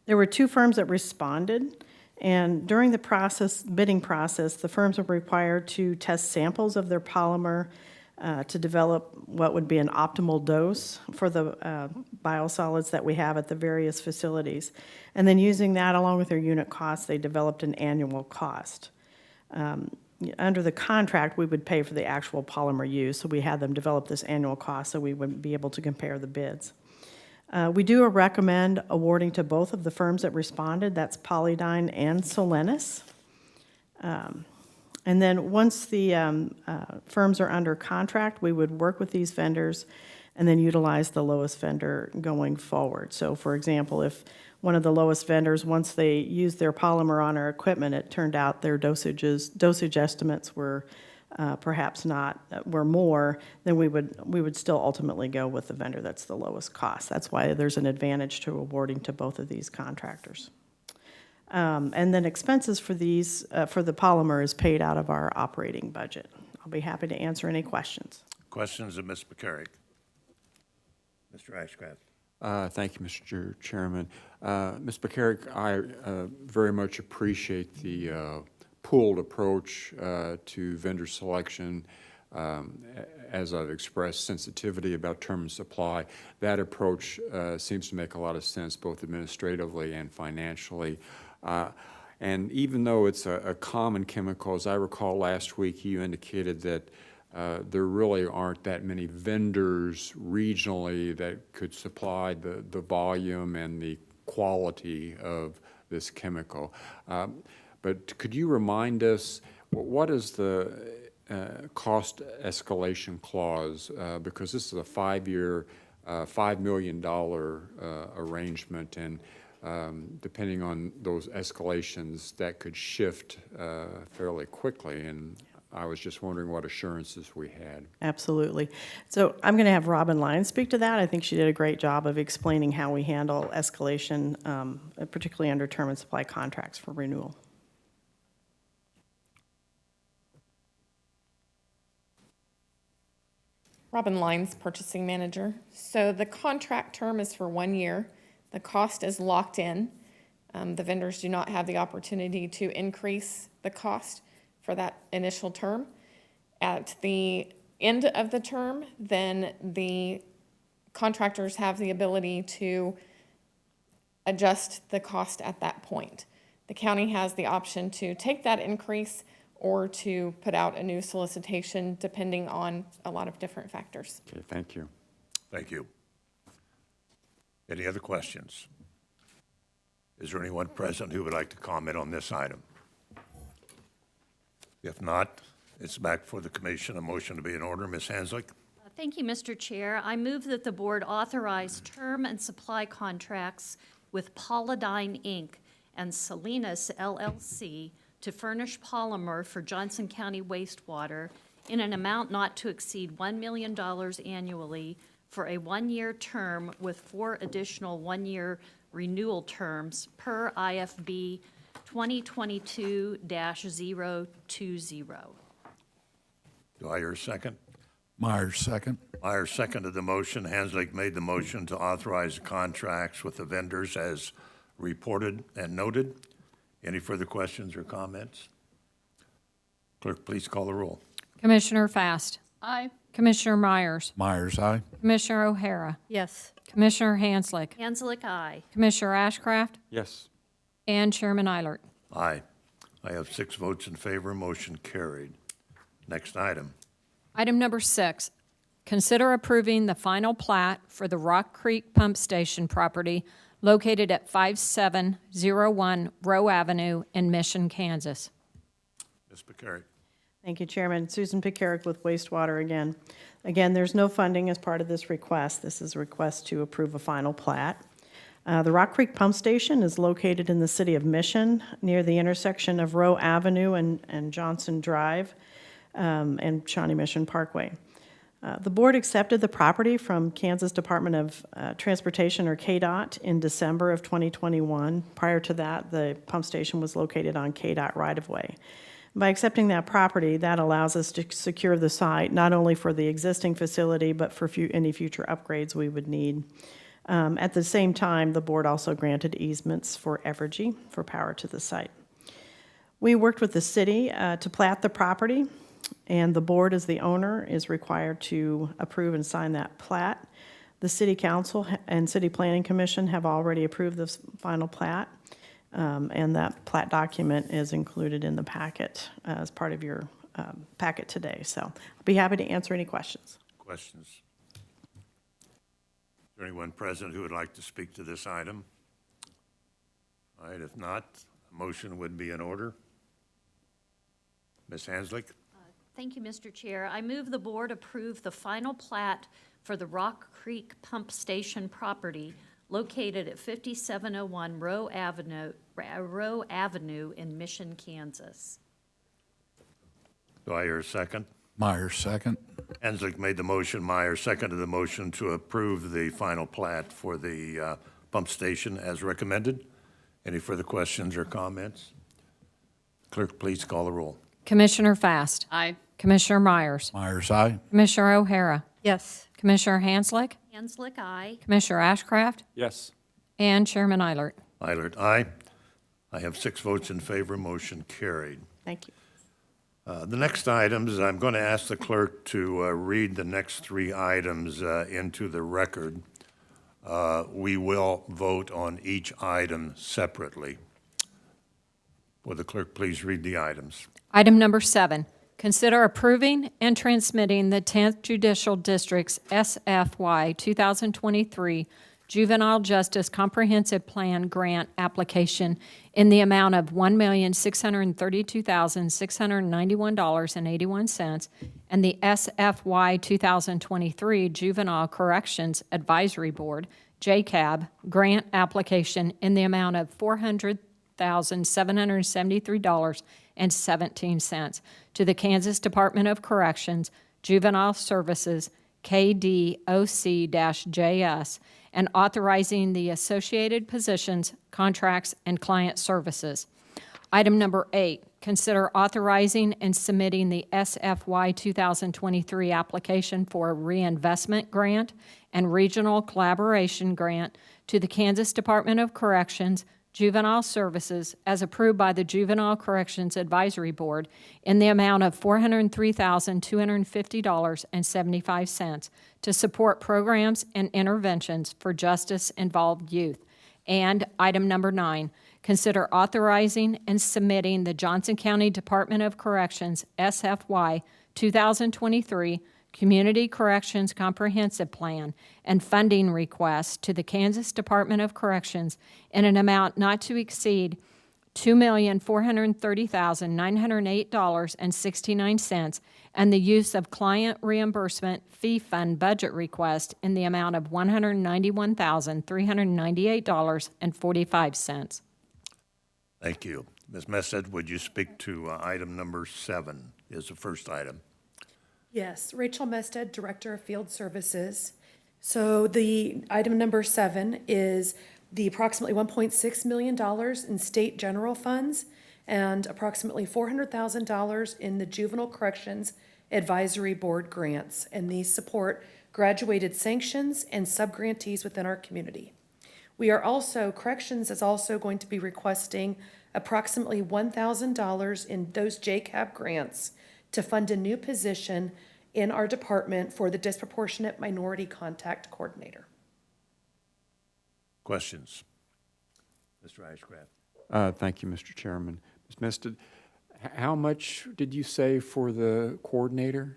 There were 2 firms that responded. And during the bidding process, the firms were required to test samples of their polymer to develop what would be an optimal dose for the biosolids that we have at the various facilities. And then using that along with their unit costs, they developed an annual cost. Under the contract, we would pay for the actual polymer use, so we had them develop this annual cost so we would be able to compare the bids. We do recommend awarding to both of the firms that responded. That's Polydyne and Solenis. And then once the firms are under contract, we would work with these vendors and then utilize the lowest vendor going forward. So for example, if one of the lowest vendors, once they used their polymer on our equipment, it turned out their dosage estimates were perhaps were more, then we would still ultimately go with the vendor that's the lowest cost. That's why there's an advantage to awarding to both of these contractors. And then expenses for these, for the polymer is paid out of our operating budget, I'll be happy to answer any questions. Questions of Ms. McCarrick? Mr. Ashcraft? Thank you, Mr. Chairman. Ms. McCarrick, I very much appreciate the pooled approach to vendor selection. As I've expressed sensitivity about term and supply, that approach seems to make a lot of sense both administratively and financially. And even though it's a common chemical, as I recall last week, you indicated that there really aren't that many vendors regionally that could supply the volume and the quality of this chemical. But could you remind us, what is the cost escalation clause? Because this is a 5-year, $5 million arrangement, and depending on those escalations, that could shift fairly quickly. And I was just wondering what assurances we had. Absolutely. So I'm going to have Robin Lyons speak to that. I think she did a great job of explaining how we handle escalation, particularly under term and supply contracts for renewal. Robin Lyons, Purchasing Manager. So the contract term is for 1 year. The cost is locked in. The vendors do not have the opportunity to increase the cost for that initial term. At the end of the term, then the contractors have the ability to adjust the cost at that point. The county has the option to take that increase or to put out a new solicitation, depending on a lot of different factors. Okay, thank you. Thank you. Any other questions? Is there anyone present who would like to comment on this item? If not, it's back for the commission. A motion to be in order. Ms. Hanslick? Thank you, Mr. Chair. I move that the board authorize term and supply contracts with Polydine, Inc. and Salinas, LLC to furnish polymer for Johnson County wastewater in an amount not to exceed $1 million annually for a 1-year term with 4 additional 1-year renewal terms per IFB 2022-020. Do I hear a second? Myers, second. Myers seconded the motion. Hanslick made the motion to authorize the contracts with the vendors as reported and noted. Any further questions or comments? Clerk, please call the roll. Commissioner Fast. Aye. Commissioner Myers. Myers, aye. Commissioner O'Hara. Yes. Commissioner Hanslick. Hanslick, aye. Commissioner Ashcraft. Yes. And Chairman Eilert. Aye. I have 6 votes in favor. Motion carried. Next item. Item number 6, consider approving the final plat for the Rock Creek Pump Station property located at 5701 Rowe Avenue in Mission, Kansas. Ms. McCarrick. Thank you, Chairman. Susan Picaric with Wastewater again. Again, there's no funding as part of this request. This is a request to approve a final plat. The Rock Creek Pump Station is located in the city of Mission near the intersection of Rowe Avenue and Johnson Drive and Shawnee Mission Parkway. The board accepted the property from Kansas Department of Transportation, or KDOT, in December of 2021. Prior to that, the pump station was located on KDOT right-of-way. By accepting that property, that allows us to secure the site not only for the existing facility, but for any future upgrades we would need. At the same time, the board also granted easements for Evergy for power to the site. We worked with the city to plat the property, and the board, as the owner, is required to approve and sign that plat. The city council and city planning commission have already approved this final plat, and that plat document is included in the packet as part of your packet today. So I'll be happy to answer any questions. Questions? Is there anyone present who would like to speak to this item? All right, if not, a motion would be in order. Ms. Hanslick? Thank you, Mr. Chair. I move the board approve the final plat for the Rock Creek Pump Station property located at 5701 Rowe Avenue in Mission, Kansas. Do I hear a second? Myers, second. Hanslick made the motion. Myers seconded the motion to approve the final plat for the pump station as recommended. Any further questions or comments? Clerk, please call the roll. Commissioner Fast. Aye. Commissioner Myers, Myers, aye. Commissioner O'Hara, Yes. Commissioner Hanslick, Hanslick, aye. Commissioner Ashcraft, Yes. and Chairman Eilert. Eilert, aye. I have 6 votes in favor, motion carried. Thank you. The next items, I'm going to ask the clerk to read the next 3 items into the record. We will vote on each item separately. Will the clerk please read the items? Item number 7, consider approving and transmitting the 10th Judicial District's SFY 2023 Juvenile Justice Comprehensive Plan Grant application in the amount of $1,632,691.81 and the SFY 2023 Juvenile Corrections Advisory Board, JCAB, grant application in the amount of $400,773.17 to the Kansas Department of Corrections, Juvenile Services, KDOC-JS, and authorizing the associated positions, contracts, and client services. Item number 8, consider authorizing and submitting the SFY 2023 application for a reinvestment grant and regional collaboration grant to the Kansas Department of Corrections, Juvenile Services, as approved by the Juvenile Corrections Advisory Board in the amount of $403,250.75 to support programs and interventions for justice-involved youth. And item number 9, consider authorizing and submitting the Johnson County Department of Corrections SFY 2023 Community Corrections Comprehensive Plan and funding request to the Kansas Department of Corrections in an amount not to exceed $2,430,908.69 and the use of client reimbursement fee fund budget request in the amount of $191,398.45. Thank you. Ms. Messed, would you speak to item number 7 is the first item? Yes, Rachel Mested, Director of Field Services. So the item number 7 is the approximately $1.6 million in state general funds and approximately $400,000 in the Juvenile Corrections Advisory Board grants. And these support graduated sanctions and subgrantees within our community. Corrections is also going to be requesting approximately $1,000 in those JCAB grants to fund a new position in our department for the Disproportionate Minority Contact Coordinator. Questions? Mr. Ashcraft. Thank you, Mr. Chairman. Ms. Mested, how much did you say for the coordinator?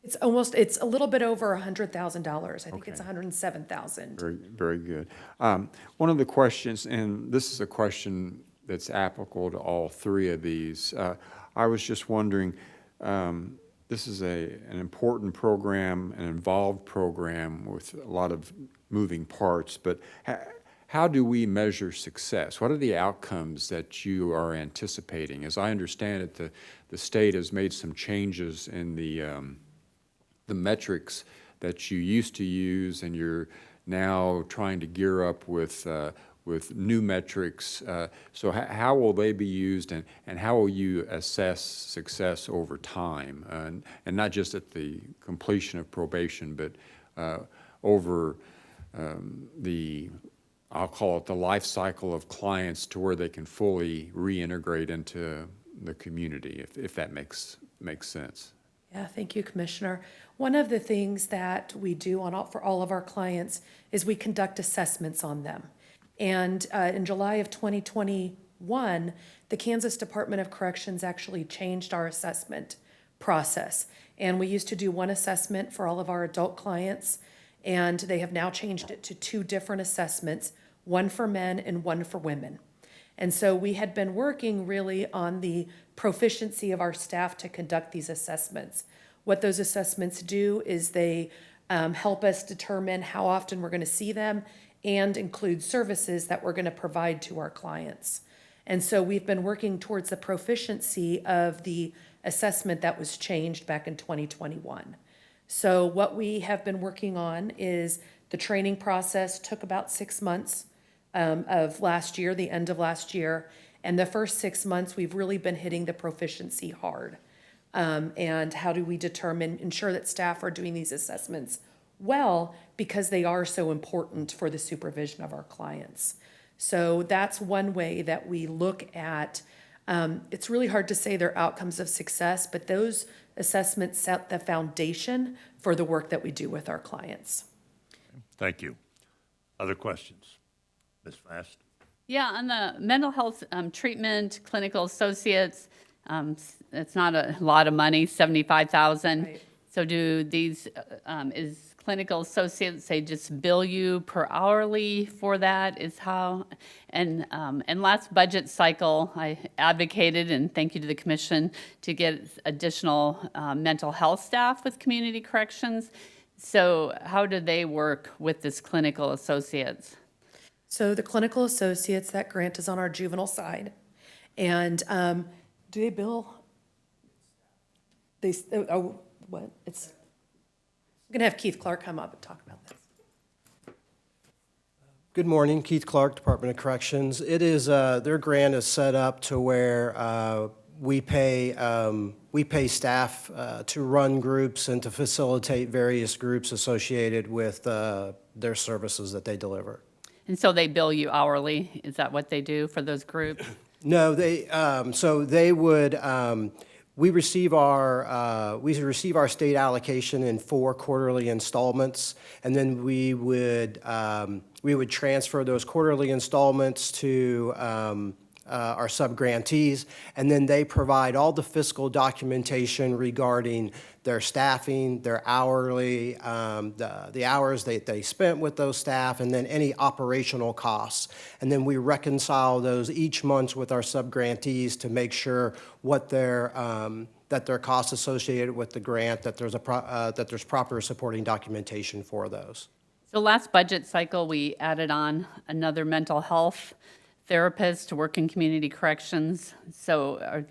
It's a little bit over $100,000. I think it's $107,000. Very, very good. One of the questions, and this is a question that's applicable to all 3 of these. I was just wondering, this is an important program, an involved program with a lot of moving parts, but how do we measure success? What are the outcomes that you are anticipating? As I understand it, the state has made some changes in the metrics that you used to use, and you're now trying to gear up with new metrics. So how will they be used, and how will you assess success over time? And not just at the completion of probation, but over I'll call it the life cycle of clients to where they can fully reintegrate into the community, if that makes sense. Yeah, thank you, Commissioner. One of the things that we do for all of our clients is we conduct assessments on them. And in July of 2021, the Kansas Department of Corrections actually changed our assessment process. And we used to do one assessment for all of our adult clients, and they have now changed it to 2 different assessments, one for men and one for women. And so we had been working really on the proficiency of our staff to conduct these assessments. What those assessments do is they help us determine how often we're going to see them and include services that we're going to provide to our clients. And so we've been working towards the proficiency of the assessment that was changed back in 2021. So what we have been working on is the training process took about 6 months of last year, the end of last year. And the first 6 months, we've really been hitting the proficiency hard. And how do we ensure that staff are doing these assessments well, because they are so important for the supervision of our clients. So that's one way that we look at, it's really hard to say they're outcomes of success, but those assessments set the foundation for the work that we do with our clients. Thank you. Other questions? Ms. Fast? Yeah, on the mental health treatment, clinical associates, it's not a lot of money, 75,000. Right. So do these, is clinical associates, they just bill you per hourly for that is how? And last budget cycle, I advocated, and thank you to the commission, to get additional mental health staff with community corrections. So how do they work with this clinical associates? So the clinical associates, that grant is on our juvenile side. And do they bill? What? I'm going to have Keith Clark come up and talk about this. Good morning, Keith Clark, Department of Corrections. It is, their grant is set up to where we pay staff to run groups and to facilitate various groups associated with their services that they deliver. And so they bill you hourly? Is that what they do for those groups? No, so they would, we receive our state allocation in 4 quarterly installments, and then we would transfer those quarterly installments to our subgrantees, and then they provide all the fiscal documentation regarding their staffing, their hourly, the hours they spent with those staff, and then any operational costs. And then we reconcile those each month with our subgrantees to make sure what that their costs associated with the grant, that there's proper supporting documentation for those. So last budget cycle, we added on another mental health therapist to work in community corrections. So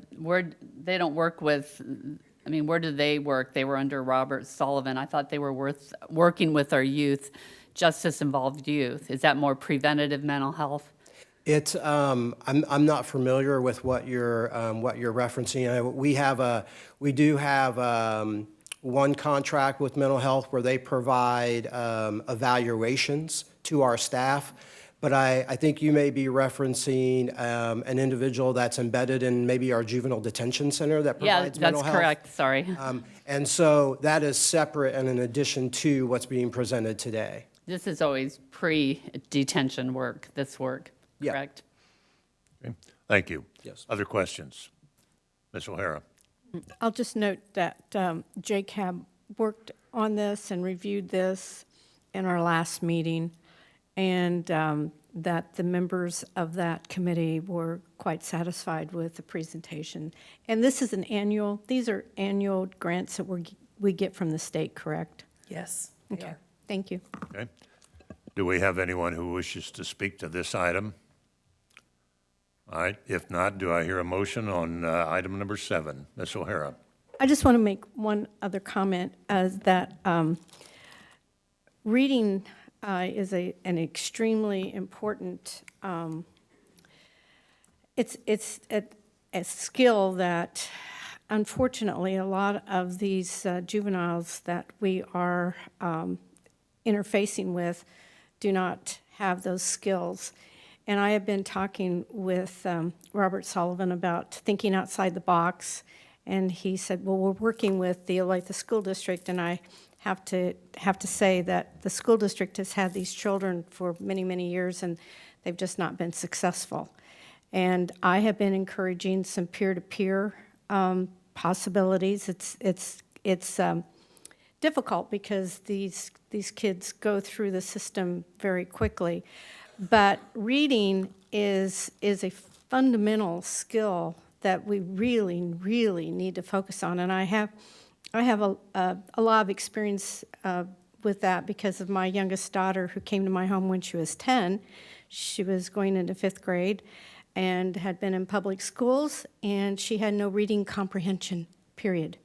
they don't work with, I mean, where do they work? They were under Robert Sullivan. I thought they were working with our youth, justice-involved youth. Is that more preventative mental health? It's I'm not familiar with what you're referencing. We do have one contract with mental health where they provide evaluations to our staff. But I think you may be referencing an individual that's embedded in maybe our juvenile detention center that provides mental health. Yeah, that's correct, sorry. And so that is separate and in addition to what's being presented today. This is always pre-detention work, this work, Yeah. correct? Okay. Thank you. Yes. Other questions? Ms. O'Hara? I'll just note that JCAB worked on this and reviewed this in our last meeting, and that the members of that committee were quite satisfied with the presentation. And this is these are annual grants that we get from the state, correct? Yes. Okay, thank you. Okay. Do we have anyone who wishes to speak to this item? All right. If not, do I hear a motion on item number 7? Ms. O'Hara? I just want to make one other comment, as that reading is an extremely important, it's a skill that unfortunately a lot of these juveniles that we are interfacing with do not have those skills. And I have been talking with Robert Sullivan about thinking outside the box, and he said, well, we're working with the Olathe School District, and I have to say that the school district has had these children for many, many years, and they've just not been successful. And I have been encouraging some peer-to-peer possibilities. It's difficult because these kids go through the system very quickly. But reading is a fundamental skill that we really, really need to focus on. And I have a lot of experience with that because of my youngest daughter, who came to my home when she was 10. She was going into 5th grade and had been in public schools, and she had no reading comprehension, period.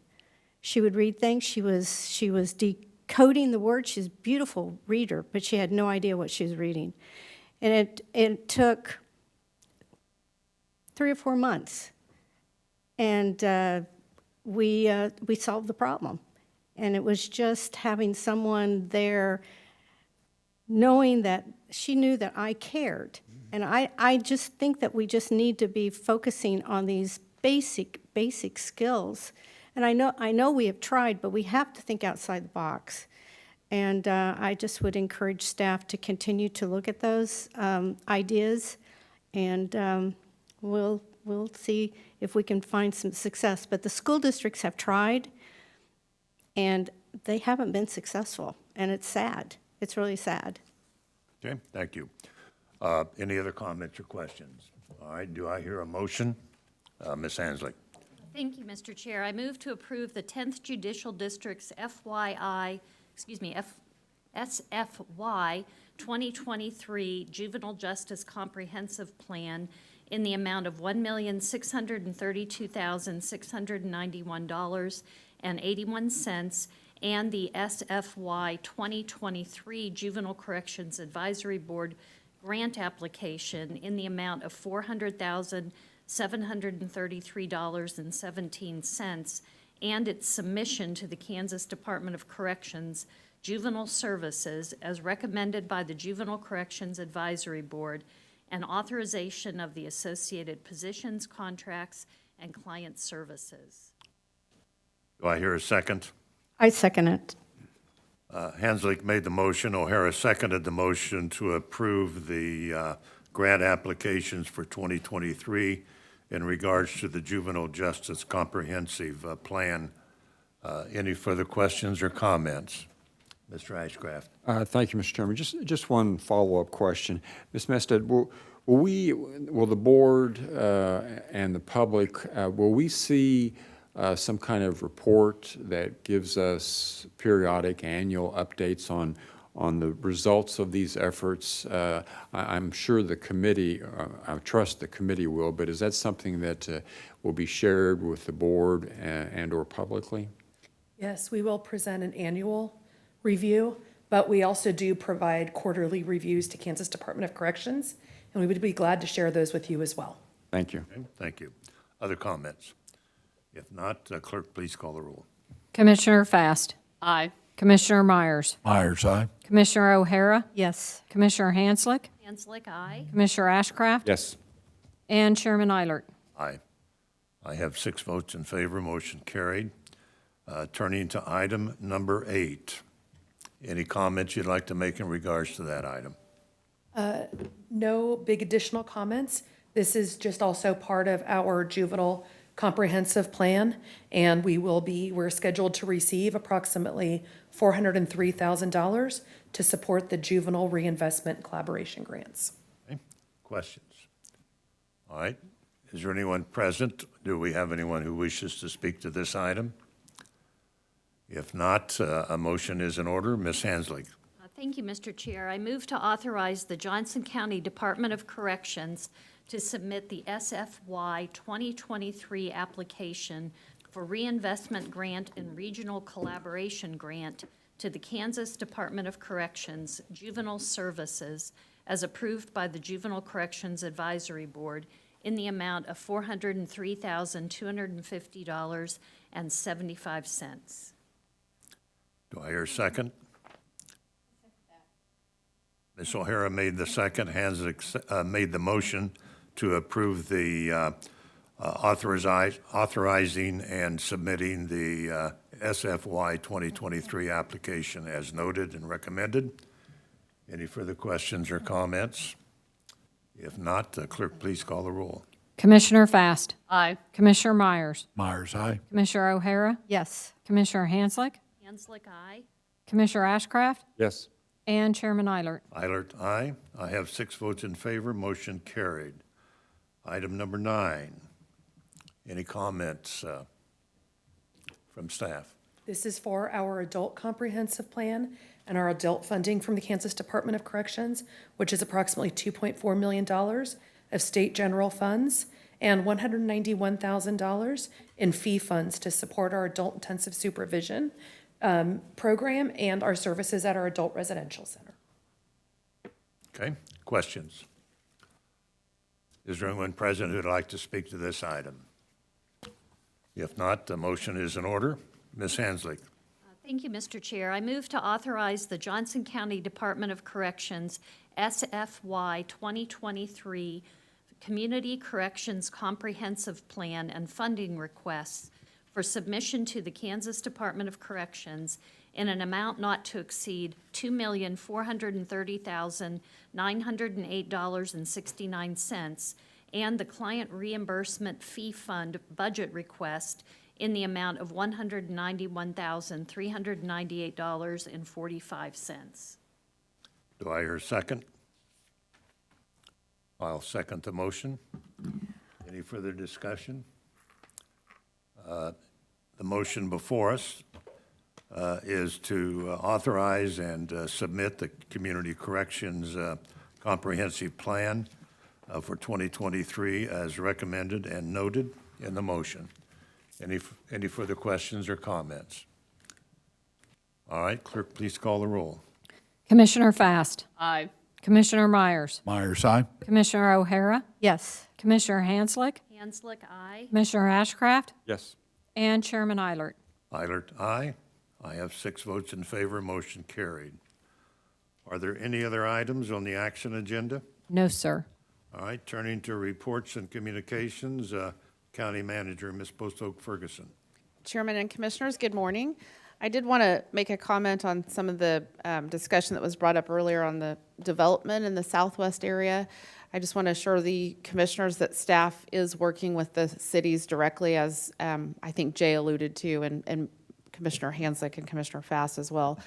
She would read things. She was decoding the words. She's a beautiful reader, but she had no idea what she was reading. And it took 3 or 4 months. And we solved the problem. And it was just having someone there knowing that she knew that I cared. And I just think that we just need to be focusing on these basic skills. And I know we have tried, but we have to think outside the box. And I just would encourage staff to continue to look at those ideas, and we'll see if we can find some success. But the school districts have tried, and they haven't been successful, and it's sad. It's really sad. Okay, thank you. Any other comments or questions? All right, do I hear a motion? Ms. Hansley. Thank you, Mr. Chair. I move to approve the 10th Judicial District's SFY 2023 Juvenile Justice Comprehensive Plan in the amount of $1,632,691.81 and the SFY 2023 Juvenile Corrections Advisory Board grant application in the amount of $400,733.17 and its submission to the Kansas Department of Corrections Juvenile Services as recommended by the Juvenile Corrections Advisory Board, and authorization of the associated positions, contracts, and client services. Do I hear a second? I second it. Hanslick made the motion. O'Hara seconded the motion to approve the grant applications for 2023 in regards to the Juvenile Justice Comprehensive Plan. Any further questions or comments? Mr. Ashcraft. Thank you, Mr. Chairman. Just one follow-up question. Ms. Mestad, will the board and the public, will we see some kind of report that gives us periodic annual updates on the results of these efforts? I'm sure the committee, I trust the committee will, but is that something that will be shared with the board and/or publicly? Yes, we will present an annual review, but we also do provide quarterly reviews to Kansas Department of Corrections, and we would be glad to share those with you as well. Thank you. Okay, thank you. Other comments? If not, clerk, please call the roll. Commissioner Fast. Aye. Commissioner Myers. Myers, aye. Commissioner O'Hara. Yes. Commissioner Hanslick. Hanslick, aye. Commissioner Ashcraft. Yes. And Chairman Eilert. Aye. I have 6 votes in favor. Motion carried. Turning to item number 8. Any comments you'd like to make in regards to that item? No big additional comments. This is just also part of our juvenile comprehensive plan, and we're scheduled to receive approximately $403,000 to support the juvenile reinvestment collaboration grants. Okay. Questions? All right. Is there anyone present? Do we have anyone who wishes to speak to this item? If not, a motion is in order. Ms. Hanslick. Thank you, Mr. Chair. I move to authorize the Johnson County Department of Corrections to submit the SFY 2023 application for reinvestment grant and regional collaboration grant to the Kansas Department of Corrections Juvenile Services as approved by the Juvenile Corrections Advisory Board in the amount of $403,250.75. Do I hear a second? Ms. O'Hara made the second. Hanslick made the motion to approve the authorizing and submitting the SFY 2023 application as noted and recommended. Any further questions or comments? If not, clerk, please call the roll. Commissioner Fast. Aye. Commissioner Myers. Myers, aye. Commissioner O'Hara. Yes. Commissioner Hanslick. Hanslick, aye. Commissioner Ashcraft. Yes. And Chairman Eilert. Eilert, aye. I have 6 votes in favor. Motion carried. Item number 9. Any comments from staff? This is for our adult comprehensive plan and our adult funding from the Kansas Department of Corrections, which is approximately $2.4 million of state general funds and $191,000 in fee funds to support our adult intensive supervision program and our services at our adult residential center. Okay, questions? Is there anyone present who'd like to speak to this item? If not, the motion is in order. Ms. Hanslick. Thank you, Mr. Chair. I move to authorize the Johnson County Department of Corrections SFY 2023 Community Corrections Comprehensive Plan and funding requests for submission to the Kansas Department of Corrections in an amount not to exceed $2,430,908.69 and the Client Reimbursement Fee Fund budget request in the amount of $191,398.45. Do I hear a second? I'll second the motion. Any further discussion? The motion before us is to authorize and submit the Community Corrections Comprehensive Plan for 2023 as recommended and noted in the motion. Any further questions or comments? All right, clerk, please call the roll. Commissioner Fast. Aye. Commissioner Myers. Myers, aye. Commissioner O'Hara. Yes. Commissioner Hanslick. Hanslick, aye. Commissioner Ashcraft. Yes. And Chairman Eilert. Eilert, aye. I have 6 votes in favor, motion carried. Are there any other items on the action agenda? No, sir. All right, turning to reports and communications, County Manager, Ms. Bostoke Ferguson. Chairman and Commissioners, good morning. I did want to make a comment on some of the discussion that was brought up earlier on the development in the southwest area. I just want to assure the commissioners that staff is working with the cities directly, as I think Jay alluded to, and Commissioner Hanslick and Commissioner Fass as well.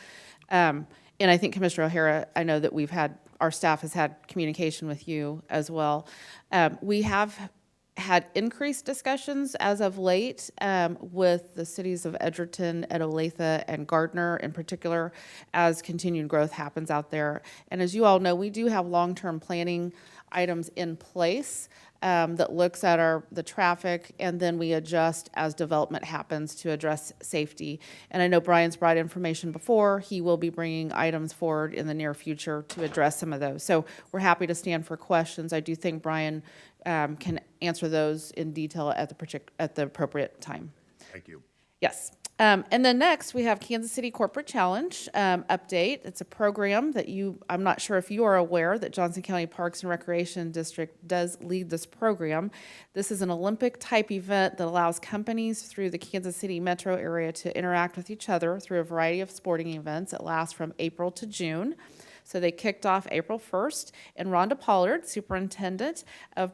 And I think Commissioner O'Hara, I know that our staff has had communication with you as well. We have had increased discussions as of late with the cities of Edgerton and Olathe and Gardner in particular, as continued growth happens out there. And as you all know, we do have long-term planning items in place that looks at the traffic, and then we adjust as development happens to address safety. And I know Brian's brought information before. He will be bringing items forward in the near future to address some of those. So we're happy to stand for questions. I do think Brian can answer those in detail at the appropriate time. Thank you. Yes. And then next, we have Kansas City Corporate Challenge update. It's a program that I'm not sure if you are aware that Johnson County Parks and Recreation District does lead this program. This is an Olympic-type event that allows companies through the Kansas City metro area to interact with each other through a variety of sporting events. It lasts from April to June. So they kicked off April 1st, and Rhonda Pollard, Superintendent of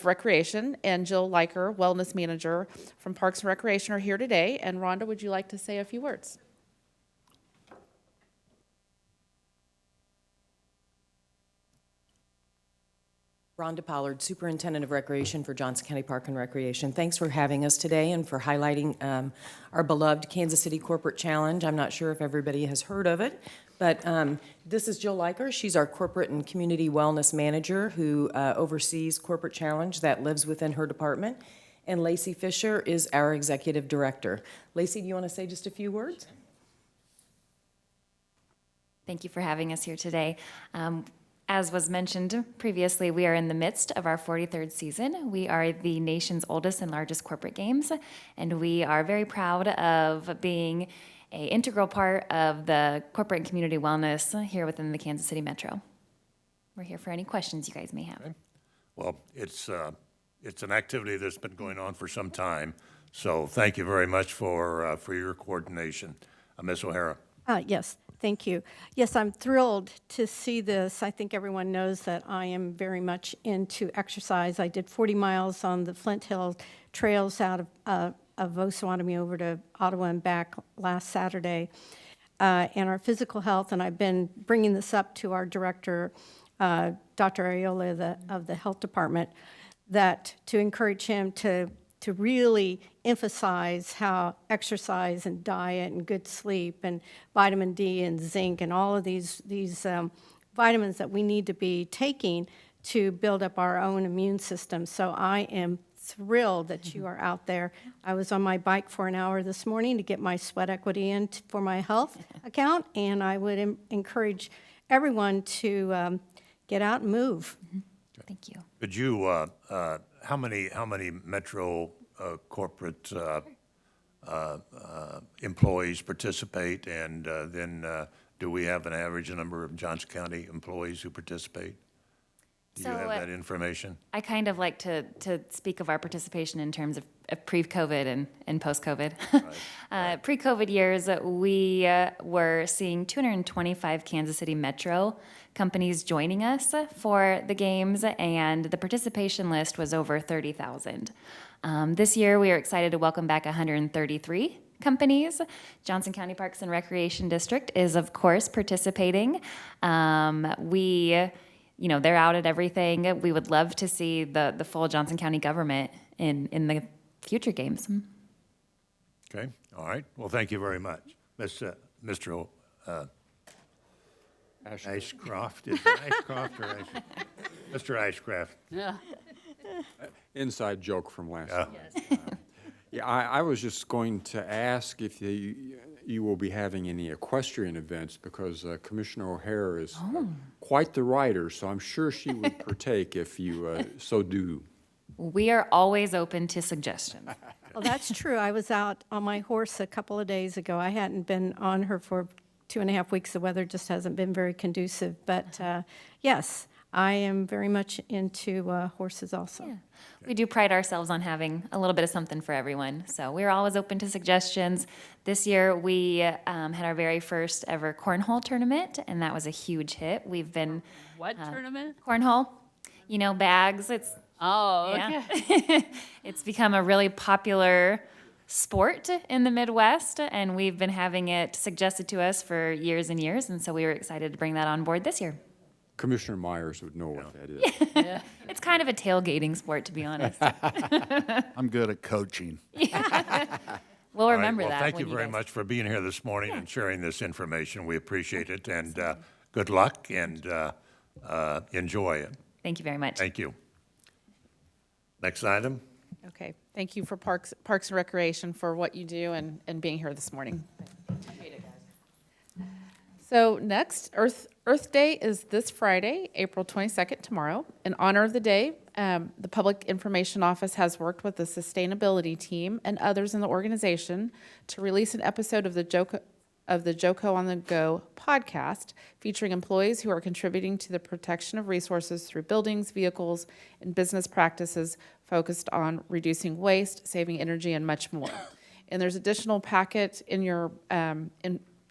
Recreation, and Jill Liker, Wellness Manager from Parks and Recreation, are here today. And Rhonda, would you like to say a few words? Rhonda Pollard, Superintendent of Recreation for Johnson County Park and Recreation. Thanks for having us today and for highlighting our beloved Kansas City Corporate Challenge. I'm not sure if everybody has heard of it, but this is Jill Liker. She's our Corporate and Community Wellness Manager who oversees Corporate Challenge that lives within her department. And Lacey Fisher is our Executive Director. Lacey, do you want to say just a few words? Thank you for having us here today. As was mentioned previously, we are in the midst of our 43rd season. We are the nation's oldest and largest corporate games, and we are very proud of being an integral part of the corporate and community wellness here within the Kansas City Metro. We're here for any questions you guys may have. Okay. Well, it's an activity that's been going on for some time, so thank you very much for your coordination. Ms. O'Hara. Yes, thank you. Yes, I'm thrilled to see this. I think everyone knows that I am very much into exercise. I did 40 miles on the Flint Hill trails out of Osawatomie over to Ottawa and back last Saturday. And our physical health, and I've been bringing this up to our director, Dr. Areola of the health department, that to encourage him to really emphasize how exercise and diet and good sleep and vitamin D and zinc and all of these vitamins that we need to be taking to build up our own immune system. So I am thrilled that you are out there. I was on my bike for an hour this morning to get my sweat equity in for my health account, and I would encourage everyone to get out and move. Thank you. Could you, how many metro corporate employees participate? And then do we have an average number of Johnson County employees who participate? Do you have that information? I kind of like to speak of our participation in terms of pre-COVID and post-COVID. Pre-COVID years, we were seeing 225 Kansas City Metro companies joining us for the games, and the participation list was over 30,000. This year, we are excited to welcome back 133 companies. Johnson County Parks and Recreation District is, of course, participating. They're out at everything. We would love to see the full Johnson County government in the future games. Okay, all right. Well, thank you very much. Mr. Ashcroft, is it Ashcroft or Mr. Ashcraft? Yeah. Inside joke from last night. Yeah, I was just going to ask if you will be having any equestrian events, because Commissioner O'Hare is quite the rider, so I'm sure she would partake if you so do. We are always open to suggestions. Well, that's true. I was out on my horse a couple of days ago. I hadn't been on her for 2.5 weeks. The weather just hasn't been very conducive. But yes, I am very much into horses also. Yeah. We do pride ourselves on having a little bit of something for everyone. So we're always open to suggestions. This year we had our very first ever Cornhole Tournament, and that was a huge hit. We've been... What tournament? Cornhole. Bags. It's... Oh, Yeah. okay. It's become a really popular sport in the Midwest, and we've been having it suggested to us for years and years, and so we were excited to bring that on board this year. Commissioner Myers would know what that is. Yeah. It's kind of a tailgating sport, to be honest. I'm good at coaching. We'll All right, remember well, that. thank when you very guys- much for being here this morning and sharing this information. We appreciate it, and good luck, and enjoy it. Thank you very much. Thank you. Next item. Okay, thank you for Parks and Recreation for what you do and being here this morning. So next, Earth Day is this Friday, April 22nd, tomorrow. In honor of the day, the Public Information Office has worked with the sustainability team and others in the organization to release an episode of the JOCO on the Go podcast, featuring employees who are contributing to the protection of resources through buildings, vehicles, and business practices focused on reducing waste, saving energy, and much more. And there's additional packet in your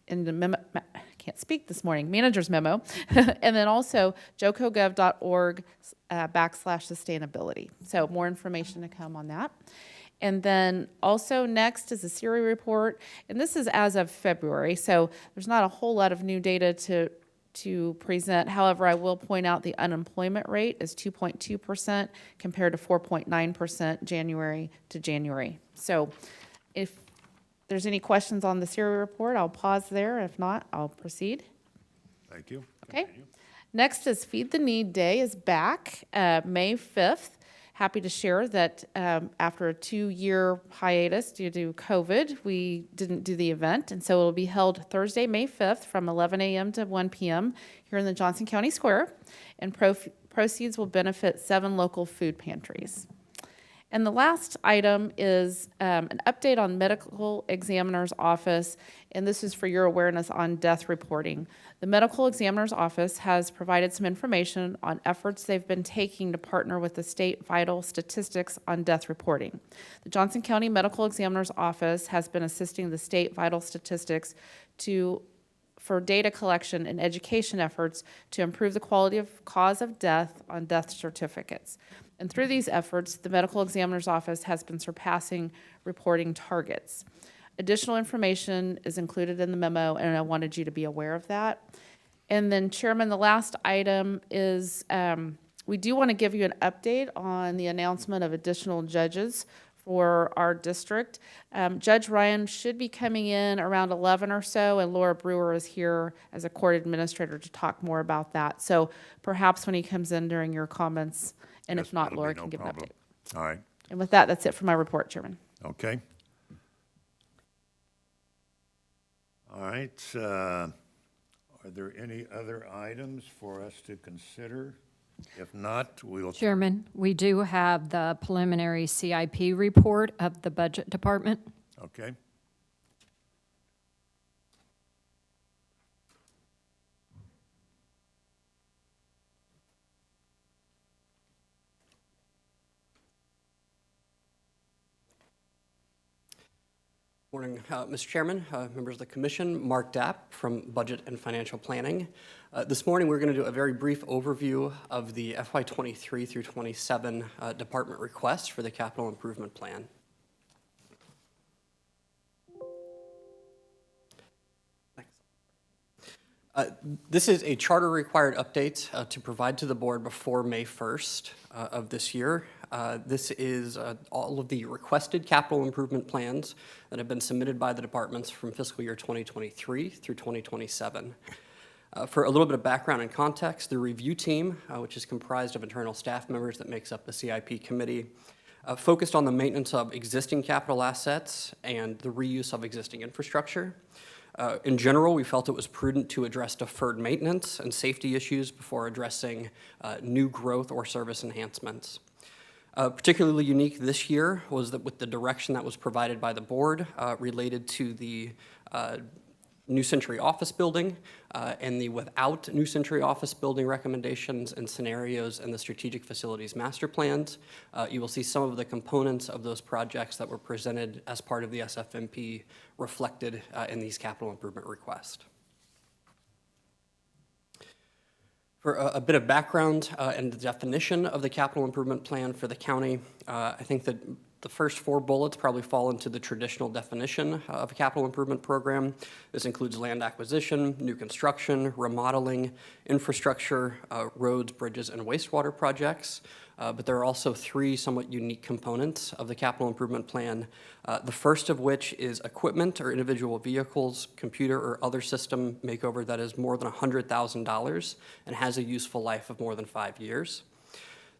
in the memo. I can't speak this morning. Manager's memo, and then also jocogov.org/sustainability. So more information to come on that. And then also next is the Siri Report, and this is as of February, so there's not a whole lot of new data to present. However, I will point out the unemployment rate is 2.2% compared to 4.9% January to January. So if there's any questions on the Siri Report, I'll pause there. If not, I'll proceed. Thank you. Okay. Continue. Next is Feed the Need Day is back, May 5th. Happy to share that after a 2-year hiatus due to COVID, we didn't do the event, and so it will be held Thursday, May 5th from 11 a.m. to 1 p.m. here in the Johnson County Square, and proceeds will benefit 7 local food pantries. And the last item is an update on Medical Examiner's Office, and this is for your awareness on death reporting. The Medical Examiner's Office has provided some information on efforts they've been taking to partner with the state vital statistics on death reporting. The Johnson County Medical Examiner's Office has been assisting the state vital statistics for data collection and education efforts to improve the quality of cause of death on death certificates. And through these efforts, the Medical Examiner's Office has been surpassing reporting targets. Additional information is included in the memo, and I wanted you to be aware of that. And then, Chairman, the last item is we do want to give you an update on the announcement of additional judges for our district. Judge Ryan should be coming in around 11 or so, and Laura Brewer is here as a court administrator to talk more about that. So perhaps when he comes in during your comments, and Yes, if not, that'll Laura be no can give an problem. update. All right. And with that, that's it for my report, Chairman. Okay. All right. Are there any other items for us to consider If not, we'll. Chairman, we do have the preliminary CIP report of the Budget Department. Okay. Morning, Mr. Chairman, members of the Commission, Mark Dapp from Budget and Financial Planning. This morning, we're going to do a very brief overview of the FY23 through 27 department requests for the Capital Improvement Plan. This is a charter-required update to provide to the board before May 1st of this year. This is all of the requested capital improvement plans that have been submitted by the departments from fiscal year 2023 through 2027. For a little bit of background and context, the review team, which is comprised of internal staff members that makes up the CIP committee, focused on the maintenance of existing capital assets and the reuse of existing infrastructure. In general, we felt it was prudent to address deferred maintenance and safety issues before addressing new growth or service enhancements. Particularly unique this year was that with the direction that was provided by the board related to the New Century Office Building and the without New Century Office Building recommendations and scenarios in the Strategic Facilities Master Plans. You will see some of the components of those projects that were presented as part of the SFMP reflected in these capital improvement requests. For a bit of background and the definition of the capital improvement plan for the county, I think that the first 4 bullets probably fall into the traditional definition of a capital improvement program. This includes land acquisition, new construction, remodeling, infrastructure, roads, bridges, and wastewater projects. But there are also 3 somewhat unique components of the capital improvement plan. The first of which is equipment or individual vehicles, computer or other system makeover that is more than $100,000 and has a useful life of more than 5 years.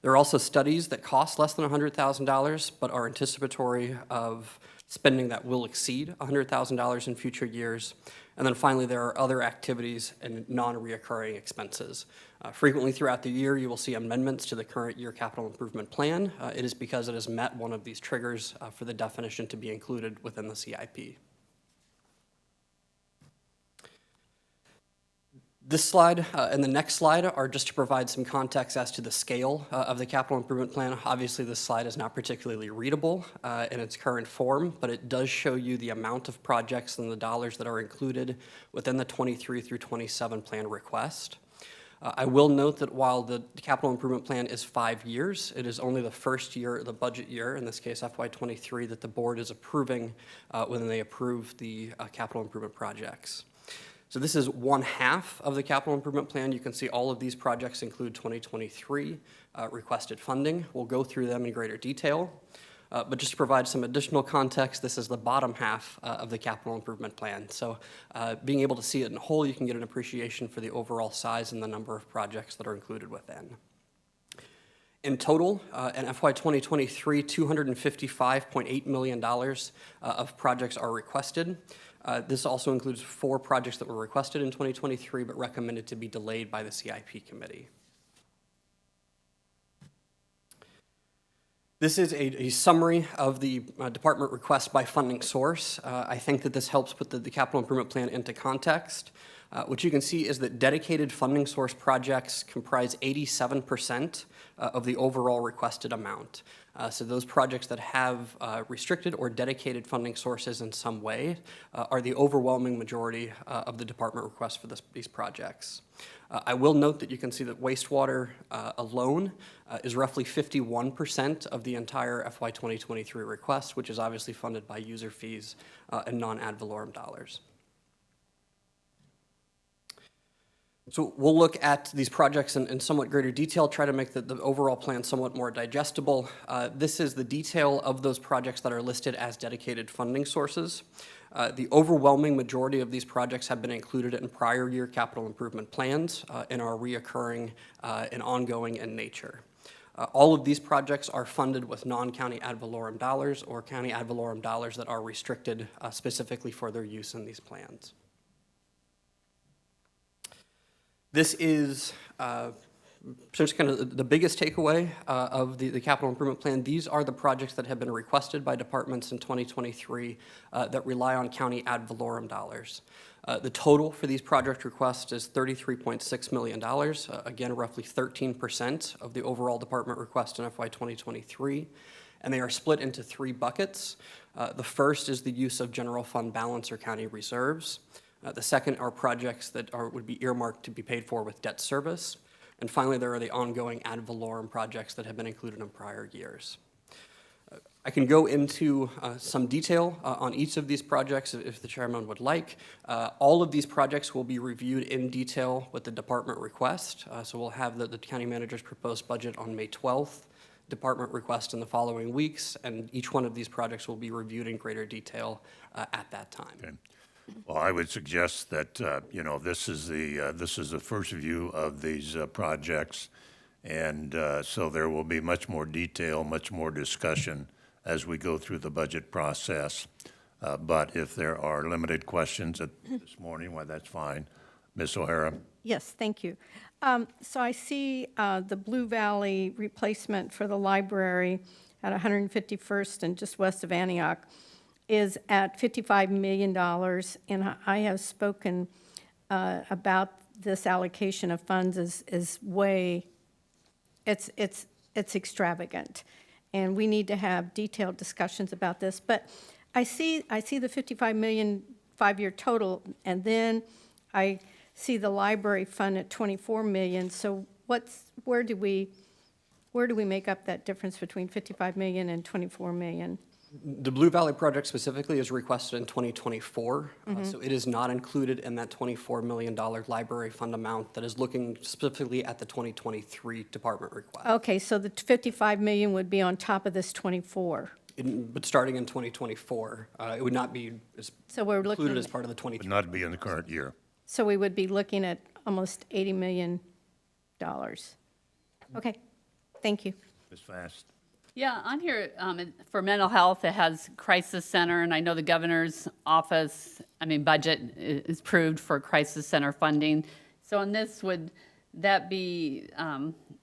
There are also studies that cost less than $100,000 but are anticipatory of spending that will exceed $100,000 in future years. And then finally, there are other activities and non-reoccurring expenses. Frequently throughout the year, you will see amendments to the current year capital improvement plan. It is because it has met one of these triggers for the definition to be included within the CIP. This slide and the next slide are just to provide some context as to the scale of the capital improvement plan. Obviously, this slide is not particularly readable in its current form, but it does show you the amount of projects and the dollars that are included within the 23 through 27 plan request. I will note that while the capital improvement plan is 5 years, it is only the first year, the budget year, in this case FY23, that the board is approving when they approve the capital improvement projects. So this is 1/2 of the capital improvement plan. You can see all of these projects include 2023 requested funding. We'll go through them in greater detail. But just to provide some additional context, this is the bottom half of the capital improvement plan. So being able to see it in whole, you can get an appreciation for the overall size and the number of projects that are included within. In total, in FY 2023, $255.8 million of projects are requested. This also includes 4 projects that were requested in 2023 but recommended to be delayed by the CIP committee. This is a summary of the department request by funding source. I think that this helps put the capital improvement plan into context. What you can see is that dedicated funding source projects comprise 87% of the overall requested amount. So those projects that have restricted or dedicated funding sources in some way are the overwhelming majority of the department requests for these projects. I will note that you can see that wastewater alone is roughly 51% of the entire FY 2023 request, which is obviously funded by user fees and non-ad valorem dollars. So we'll look at these projects in somewhat greater detail, try to make the overall plan somewhat more digestible. This is the detail of those projects that are listed as dedicated funding sources. The overwhelming majority of these projects have been included in prior year capital improvement plans and are reoccurring and ongoing in nature. All of these projects are funded with non-county ad valorem dollars or county ad valorem dollars that are restricted specifically for their use in these plans. This is Essentially, kind of the biggest takeaway of the capital improvement plan, these are the projects that have been requested by departments in 2023 that rely on county ad valorem dollars. The total for these project requests is $33.6 million, again, roughly 13% of the overall department request in FY 2023, and they are split into three buckets. The first is the use of general fund balance or county reserves. The second are projects that would be earmarked to be paid for with debt service. And finally, there are the ongoing ad valorem projects that have been included in prior years. I can go into some detail on each of these projects if the chairman would like. All of these projects will be reviewed in detail with the department request. So we'll have the county manager's proposed budget on May 12th, department request in the following weeks, and each one of these projects will be reviewed in greater detail at that time. Okay. Well, I would suggest that, this is the first view of these projects, and so there will be much more detail, much more discussion as we go through the budget process. But if there are limited questions this morning, well, that's fine. Ms. O'Hara? Yes, thank you. So I see the Blue Valley replacement for the library at 151st and just west of Antioch is at $55 million, and I have spoken about this allocation of funds is way, it's extravagant, and we need to have detailed discussions about this. But I see the $55 million 5-year total, and then I see the library fund at $24 million. So where do we make up that difference between $55 million and $24 million? The Blue Valley project specifically is requested in 2024, so it is not included in that $24 million library fund amount that is looking specifically at the 2023 department request. Okay, so the $55 million would be on top of this 24. But starting in 2024, it would not be included as part of the 2023. Would not be in the current year. So we would be looking at almost $80 million. Okay, thank you. Ms. Fast? Yeah, on here, for mental health, it has crisis center, and I know the governor's office, budget is approved for crisis center funding. So on this, would that be,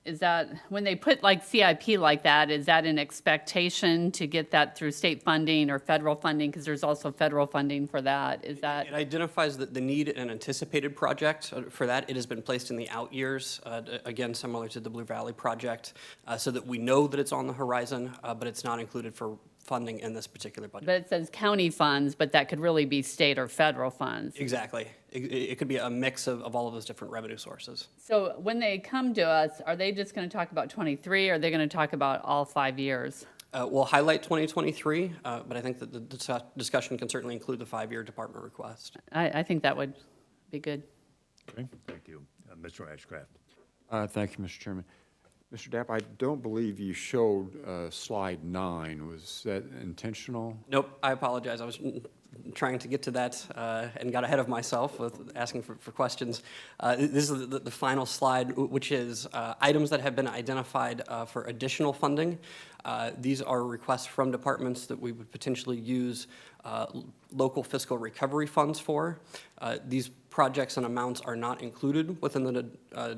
is that, when they put like CIP like that, is that an expectation to get that through state funding or federal funding? Because there's also federal funding for that. Is that? It identifies the need and anticipated project. For that, it has been placed in the out years, again, similar to the Blue Valley project, so that we know that it's on the horizon, but it's not included for funding in this particular budget. But it says county funds, but that could really be state or federal funds. Exactly. It could be a mix of all of those different revenue sources. So when they come to us, are they just going to talk about 23, or are they going to talk about all 5 years? We'll highlight 2023, but I think that the discussion can certainly include the 5-year department request. I think that would be good. Okay, thank you. Mr. Ashcraft? Thank you, Mr. Chairman. Mr. Dapp, I don't believe you showed slide 9. Was that intentional? Nope, I apologize. I was trying to get to that and got ahead of myself with asking for questions. This is the final slide, which is items that have been identified for additional funding. These are requests from departments that we would potentially use local fiscal recovery funds for. These projects and amounts are not included within the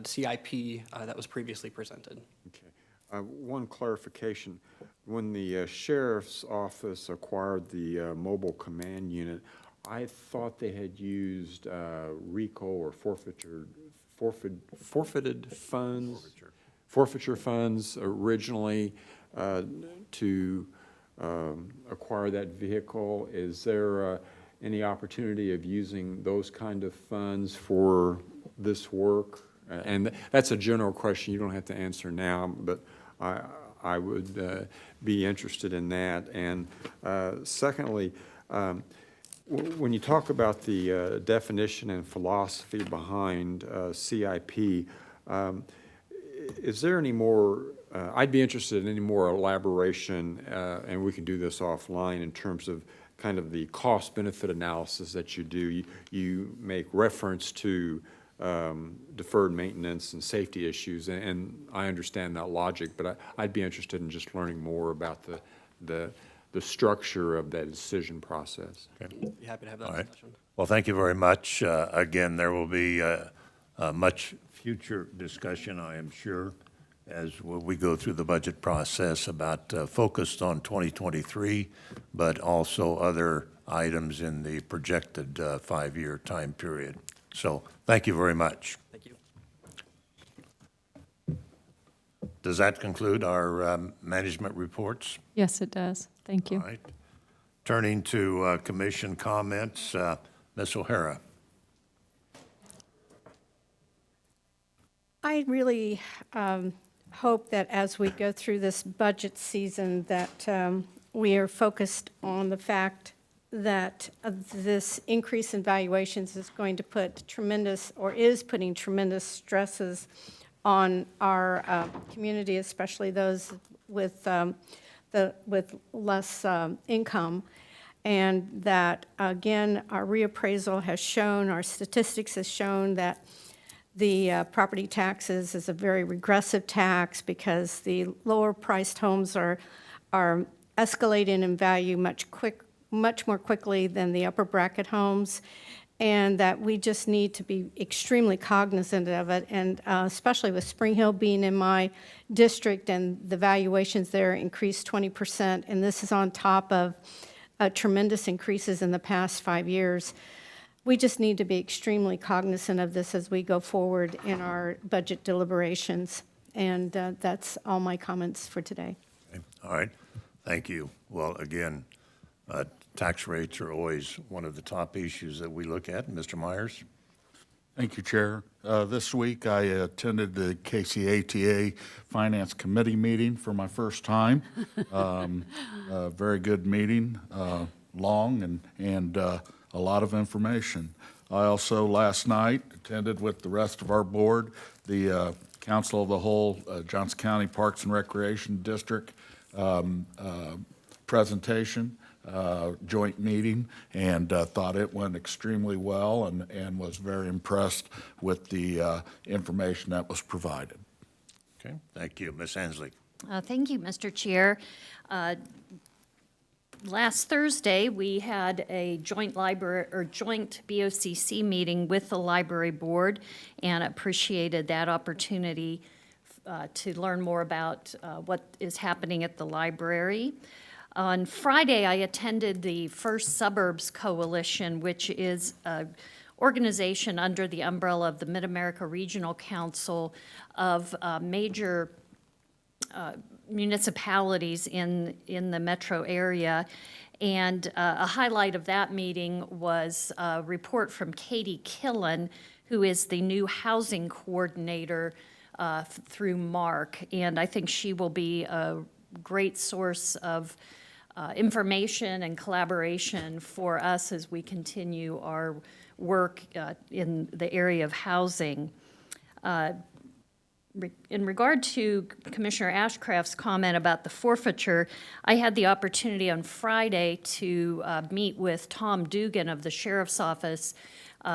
CIP that was previously presented. Okay. One clarification. When the sheriff's office acquired the mobile command unit, I thought they had used RICO or forfeited funds, forfeiture funds originally to acquire that vehicle. Is there any opportunity of using those kind of funds for this work? And that's a general question. You don't have to answer now, but I would be interested in that. And secondly, when you talk about the definition and philosophy behind CIP, is there any more, I'd be interested in any more elaboration, and we can do this offline, in terms of kind of the cost-benefit analysis that you do. You make reference to deferred maintenance and safety issues, and I understand that logic, but I'd be interested in just learning more about the structure of that decision process. Okay. Be happy to have that All right. discussion. Well, thank you very much. Again, there will be much future discussion, I am sure, as we go through the budget process about focused on 2023, but also other items in the projected 5-year time period. So thank you very much. Thank you. Does that conclude our management reports? Yes, it does. Thank you. All right. Turning to commission comments, Ms. O'Hara. I really hope that as we go through this budget season, that we are focused on the fact that this increase in valuations is going to put tremendous, or is putting tremendous stresses on our community, especially those with less income. And that, again, our reappraisal has shown, our statistics has shown that the property taxes is a very regressive tax because the lower priced homes are escalating in value much more quickly than the upper bracket homes, and that we just need to be extremely cognizant of it, and especially with Spring Hill being in my district and the valuations there increased 20%, and this is on top of tremendous increases in the past 5 years. We just need to be extremely cognizant of this as we go forward in our budget deliberations, and that's all my comments for today. Okay. All right. Thank you. Well, again, tax rates are always one of the top issues that we look at. Mr. Myers? Thank you, Chair. This week I attended the KCATA Finance Committee meeting for my first time. A very good meeting, long and a lot of information. I also last night attended with the rest of our board the Council of the Whole Johnson County Parks and Recreation District presentation. Joint meeting, and thought it went extremely well, and was very impressed with the information that was provided. Okay, thank you. Ms. Hensley. Thank you, Mr. Chair. Last Thursday, we had a joint BOCC meeting with the library board, and appreciated that opportunity to learn more about what is happening at the library. On Friday, I attended the First Suburbs Coalition, which is an organization under the umbrella of the Mid-America Regional Council of major municipalities in the metro area. And a highlight of that meeting was a report from Katie Killen, who is the new housing coordinator through MARC. And I think she will be a great source of information and collaboration for us as we continue our work in the area of housing. In regard to Commissioner Ashcraft's comment about the forfeiture, I had the opportunity on Friday to meet with Tom Dugan of the Sheriff's Office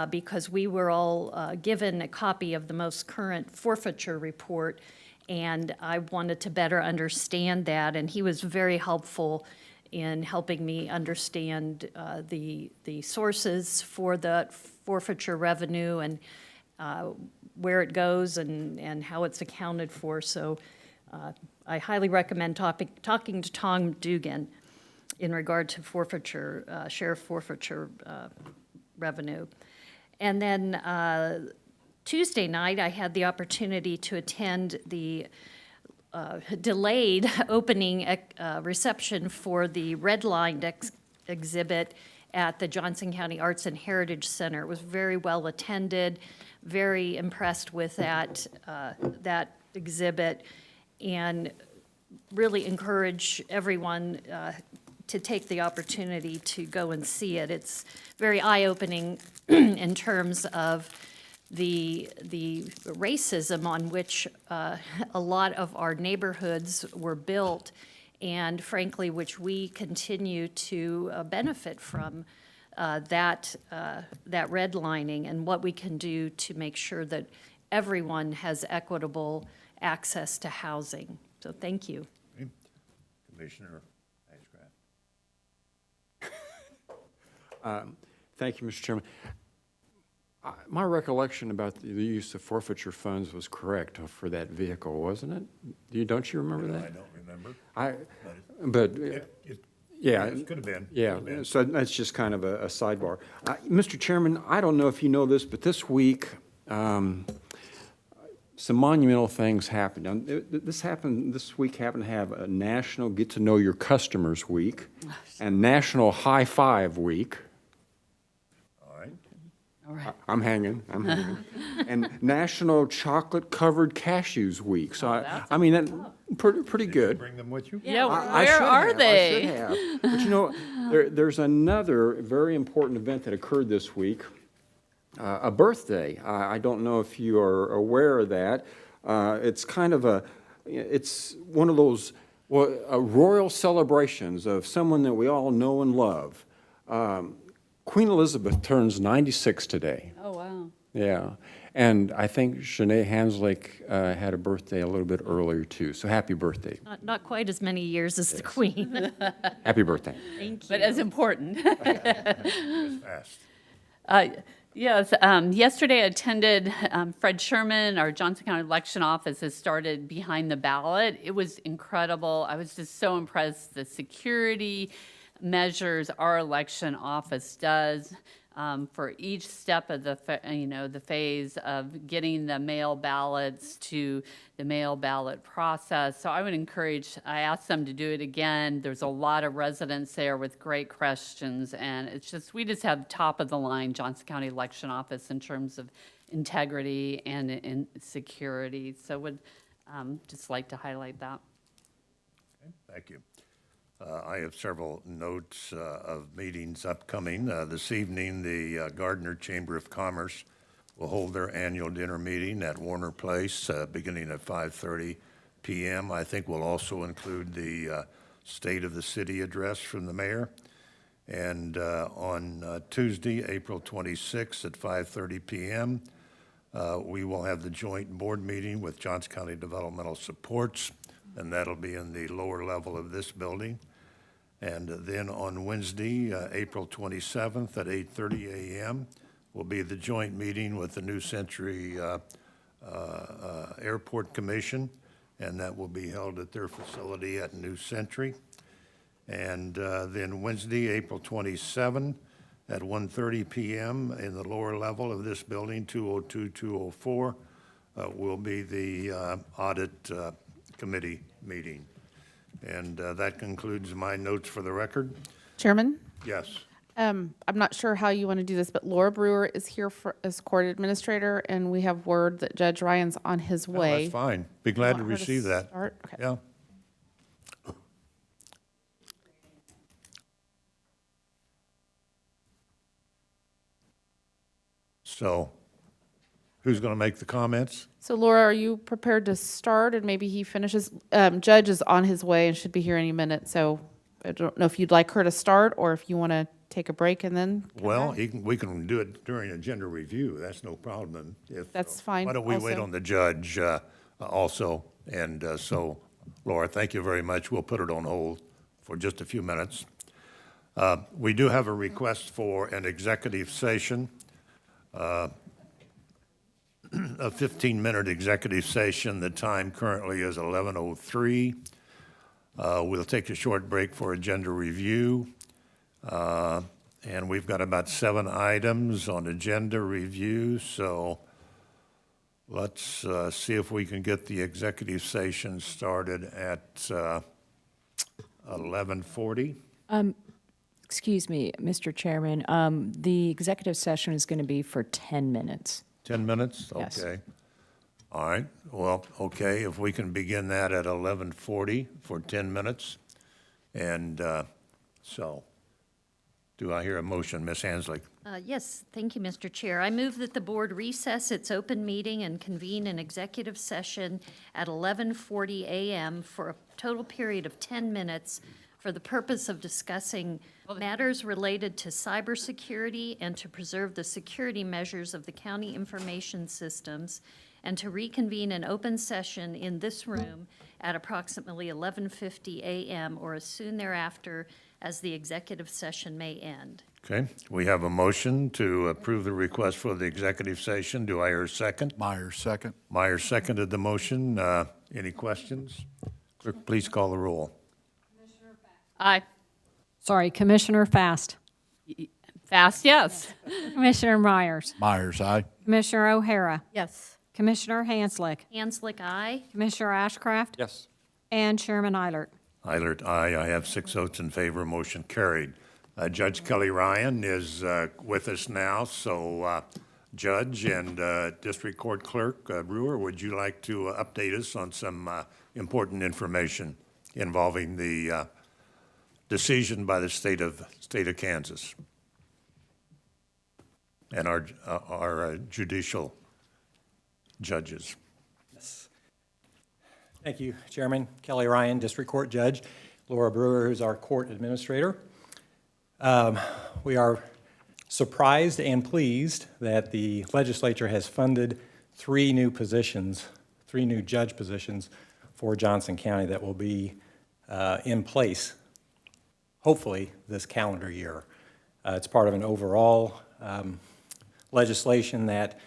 because we were all given a copy of the most current forfeiture report, and I wanted to better understand that, and he was very helpful in helping me understand the sources for the forfeiture revenue and where it goes and how it's accounted for. So I highly recommend talking to Tom Dugan in regard to forfeiture, sheriff forfeiture revenue. And then Tuesday night, I had the opportunity to attend the delayed opening reception for the redlined exhibit at the Johnson County Arts and Heritage Center. It was very well attended, very impressed with that exhibit, and really encourage everyone to take the opportunity to go and see it. It's very eye-opening in terms of the racism on which a lot of our neighborhoods were built, and frankly, which we continue to benefit from that redlining, and what we can do to make sure that everyone has equitable access to housing. So thank you. Commissioner Thank you, Mr. Chairman. My recollection about the use of forfeiture funds was correct for that vehicle, wasn't it? Don't you remember that? I don't remember. But, yeah. It could have been. Yeah, Could have been. so that's just kind of a sidebar. Mr. Chairman, I don't know if you know this, but this week, some monumental things happened. This week happened to have a National Get to Know Your Customers Week and National High Five Week. All right. I'm hanging. And National Chocolate Covered Cashews Week. So, I mean, that, pretty good. Bring them with you? Yeah, I where should are have, they? I should have. But you know, there's another very important event that occurred this week, a birthday. I don't know if you are aware of that. It's kind of it's one of those royal celebrations of someone that we all know and love. Queen Elizabeth turns 96 today. Oh, wow. Yeah. And I think Shanae Hanslick had a birthday a little bit earlier, too. So happy birthday. Not quite as many years as the Queen. Happy birthday. Thank you. But as important. Fast. Yes, yesterday I attended Fred Sherman, our Johnson County Election Office has started Behind the Ballot. It was incredible. I was just so impressed. The security measures our election office does for each step of the phase of getting the mail ballots to the mail ballot process. So I would encourage, I asked them to do it again. There's a lot of residents there with great questions, and we just have top of the line Johnson County Election Office in terms of integrity and in security. So would just like to highlight that. Okay, thank you. I have several notes of meetings upcoming. This evening, the Gardner Chamber of Commerce will hold their annual dinner meeting at Warner Place, beginning at 5:30 p.m. I think we'll also include the State of the City address from the mayor. And on Tuesday, April 26th at 5:30 p.m., we will have the joint board meeting with Johnson County Developmental Supports, and that'll be in the lower level of this building. And then on Wednesday, April 27th at 8:30 a.m., will be the joint meeting with the New Century Airport Commission, and that will be held at their facility at New Century. And then Wednesday, April 27th at 1:30 p.m. in the lower level of this building, 202-204, will be the audit committee meeting. And that concludes my notes for the record. Chairman? Yes. I'm not sure how you want to do this, but Laura Brewer is here as court administrator, and we have word that Judge Ryan's on his way. That's fine. Be glad to Want her to receive that. start? Okay. Yeah. So, who's going to make the comments? So Laura, are you prepared to start, and maybe he finishes? Judge is on his way and should be here any minute, so I don't know if you'd like her to start or if you want to take a break and then come Well, back. we can do it during agenda review. That's no problem. That's fine Why don't we wait also. on the judge also? And so, Laura, thank you very much. We'll put it on hold for just a few minutes. We do have a request for an executive session, a 15-minute executive session. The time currently is 11:03. We'll take a short break for agenda review. And we've got about 7 items on agenda review, so let's see if we can get the executive session started at 11:40. Excuse me, Mr. Chairman, the executive session is going to be for 10 minutes. 10 minutes? Yes. Okay. All right. Well, okay, if we can begin that at 11:40 for 10 minutes. And so, do I hear a motion, Ms. Hanslick? Yes, thank you, Mr. Chair. I move that the board recess its open meeting and convene an executive session at 11:40 a.m. for a total period of 10 minutes for the purpose of discussing matters related to cybersecurity and to preserve the security measures of the county information systems, and to reconvene an open session in this room at approximately 11:50 a.m. or as soon thereafter as the executive session may end. Okay, we have a motion to approve the request for the executive session. Do I hear a second? Myers, second. Myers seconded the motion. Any questions? Clerk, please call the roll. Aye. Sorry, Commissioner Fast. Fast, yes. Commissioner Myers. Myers, aye. Commissioner O'Hara. Yes. Commissioner Hanslick. Hanslick, aye. Commissioner Ashcraft. Yes. And Chairman Eilert. Eilert, aye. I have 6 votes in favor. Motion carried. Judge Kelly Ryan is with us now. So, Judge and District Court Clerk Brewer, would you like to update us on some important information involving the decision by the state of Kansas and our judicial judges? Thank you, Chairman. Kelly Ryan, District Court Judge. Laura Brewer, who's our court administrator. We are surprised and pleased that the legislature has funded 3 new positions, 3 new judge positions for Johnson County that will be in place, hopefully, this calendar year. It's part of an overall legislation that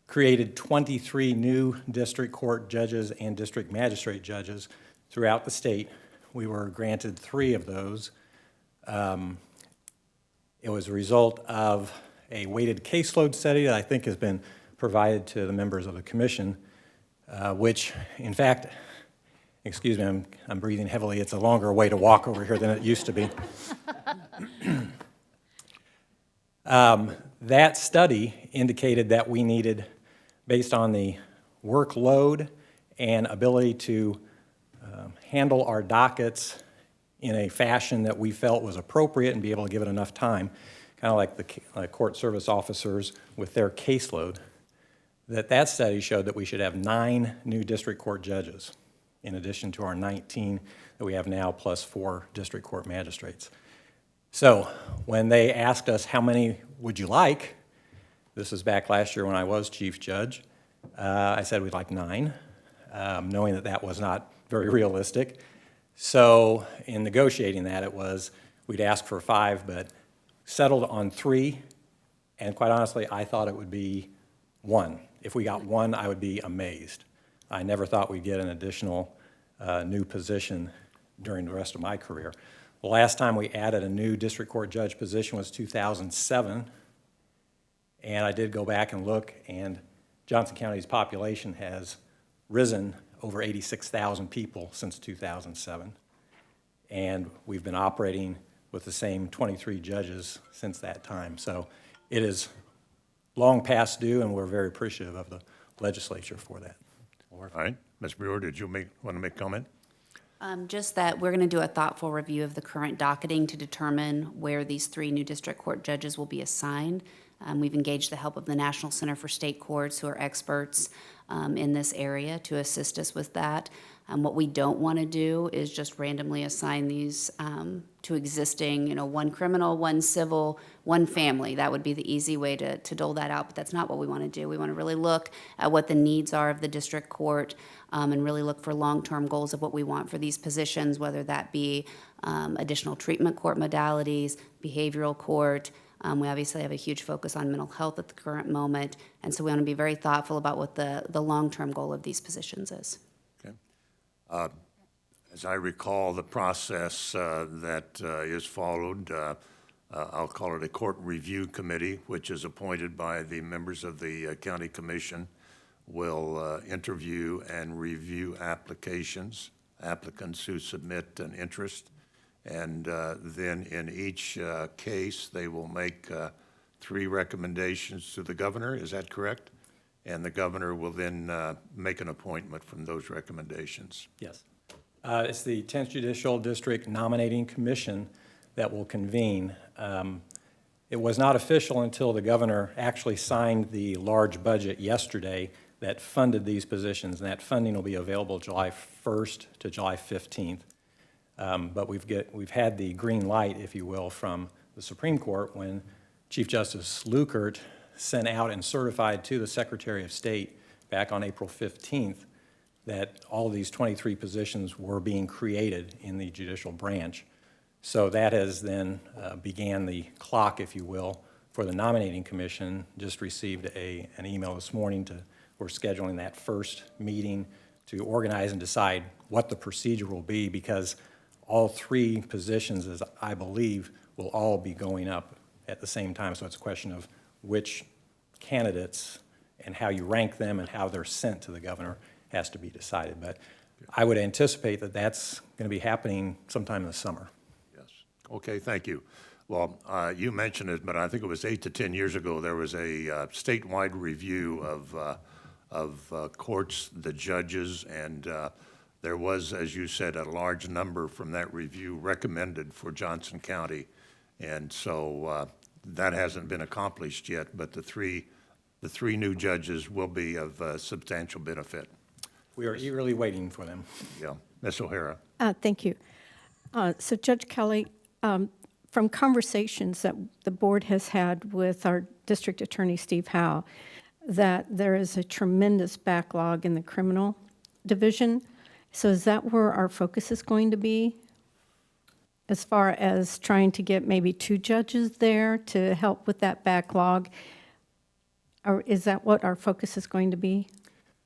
created 23 new district court judges and district magistrate judges throughout the state. We were granted 3 of those. It was a result of a weighted caseload study that I think has been provided to the members of the commission, which, in fact, excuse me, I'm breathing heavily. It's a longer way to walk over here than it used to be. That study indicated that we needed, based on the workload and ability to handle our dockets in a fashion that we felt was appropriate and be able to give it enough time, kind of like the court service officers with their caseload, that study showed that we should have 9 new district court judges in addition to our 19 that we have now, plus 4 district court magistrates. So when they asked us how many would you like, this was back last year when I was chief judge, I said we'd like 9, knowing that that was not very realistic. So in negotiating that, it was, we'd ask for 5, but settled on 3, and quite honestly, I thought it would be 1. If we got 1, I would be amazed. I never thought we'd get an additional new position during the rest of my career. The last time we added a new district court judge position was 2007, and I did go back and look, and Johnson County's population has risen over 86,000 people since 2007, and we've been operating with the same 23 judges since that time. So it is long past due, and we're very appreciative of the legislature for that. All right. Ms. Brewer, did you want to make comment? Just that we're going to do a thoughtful review of the current docketing to determine where these 3 new district court judges will be assigned. We've engaged the help of the National Center for State Courts, who are experts in this area, to assist us with that. What we don't want to do is just randomly assign these to existing, 1 criminal, 1 civil, 1 family. That would be the easy way to dole that out, but that's not what we want to do. We want to really look at what the needs are of the district court and really look for long-term goals of what we want for these positions, whether that be additional treatment court modalities, behavioral court. We obviously have a huge focus on mental health at the current moment, and so we want to be very thoughtful about what the long-term goal of these positions is. Okay. As I recall, the process that is followed, I'll call it a court review committee, which is appointed by the members of the county commission, will interview and review applicants who submit an interest. And then in each case, they will make 3 recommendations to the governor. Is that correct? And the governor will then make an appointment from those recommendations. Yes. It's the 10th Judicial District Nominating Commission that will convene. It was not official until the governor actually signed the large budget yesterday that funded these positions, and that funding will be available July 1st to July 15th. But we've had the green light, if you will, from the Supreme Court when Chief Justice Lukert sent out and certified to the Secretary of State back on April 15th that all of these 23 positions were being created in the judicial branch. So that has then began the clock, if you will, for the nominating commission. Just received an email this morning we're scheduling that first meeting to organize and decide what the procedure will be, because all three positions, as I believe, will all be going up at the same time. So it's a question of which candidates and how you rank them and how they're sent to the governor has to be decided. But I would anticipate that that's going to be happening sometime in the summer. Yes. Okay, thank you. Well, you mentioned it, but I think it was 8 to 10 years ago, there was a statewide review of courts, the judges, and there was, as you said, a large number from that review recommended for Johnson County. And so that hasn't been accomplished yet, but the three new judges will be of substantial benefit. We are eagerly waiting for them. Yeah. Ms. O'Hara. Thank you. So Judge Kelly, from conversations that the board has had with our district attorney, Steve Howe, that there is a tremendous backlog in the criminal division. So is that where our focus is going to be, as far as trying to get maybe 2 judges there to help with that backlog? Or is that what our focus is going to be?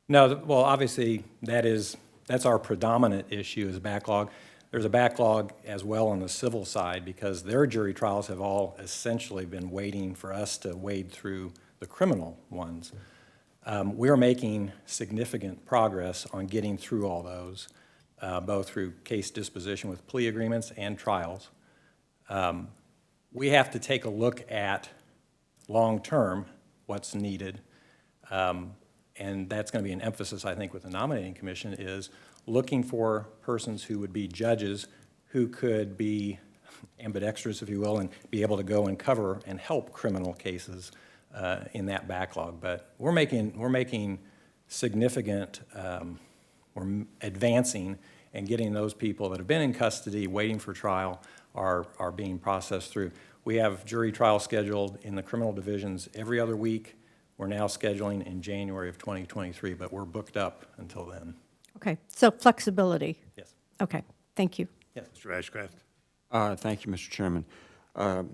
No, well, obviously, that's our predominant issue is backlog. There's a backlog as well on the civil side because their jury trials have all essentially been waiting for us to wade through the criminal ones. We're making significant progress on getting through all those, both through case disposition with plea agreements and trials. We have to take a look at long-term what's needed, and that's going to be an emphasis, I think, with the nominating commission, is looking for persons who would be judges who could be ambidextrous, if you will, and be able to go and cover and help criminal cases in that backlog. But we're making significant, we're advancing and getting those people that have been in custody waiting for trial are being processed through. We have jury trials scheduled in the criminal divisions every other week. We're now scheduling in January of 2023, but we're booked up until then. Okay, so flexibility. Yes. Okay, thank you. Yes. Mr. Ashcraft. Thank you, Mr. Chairman. Mr.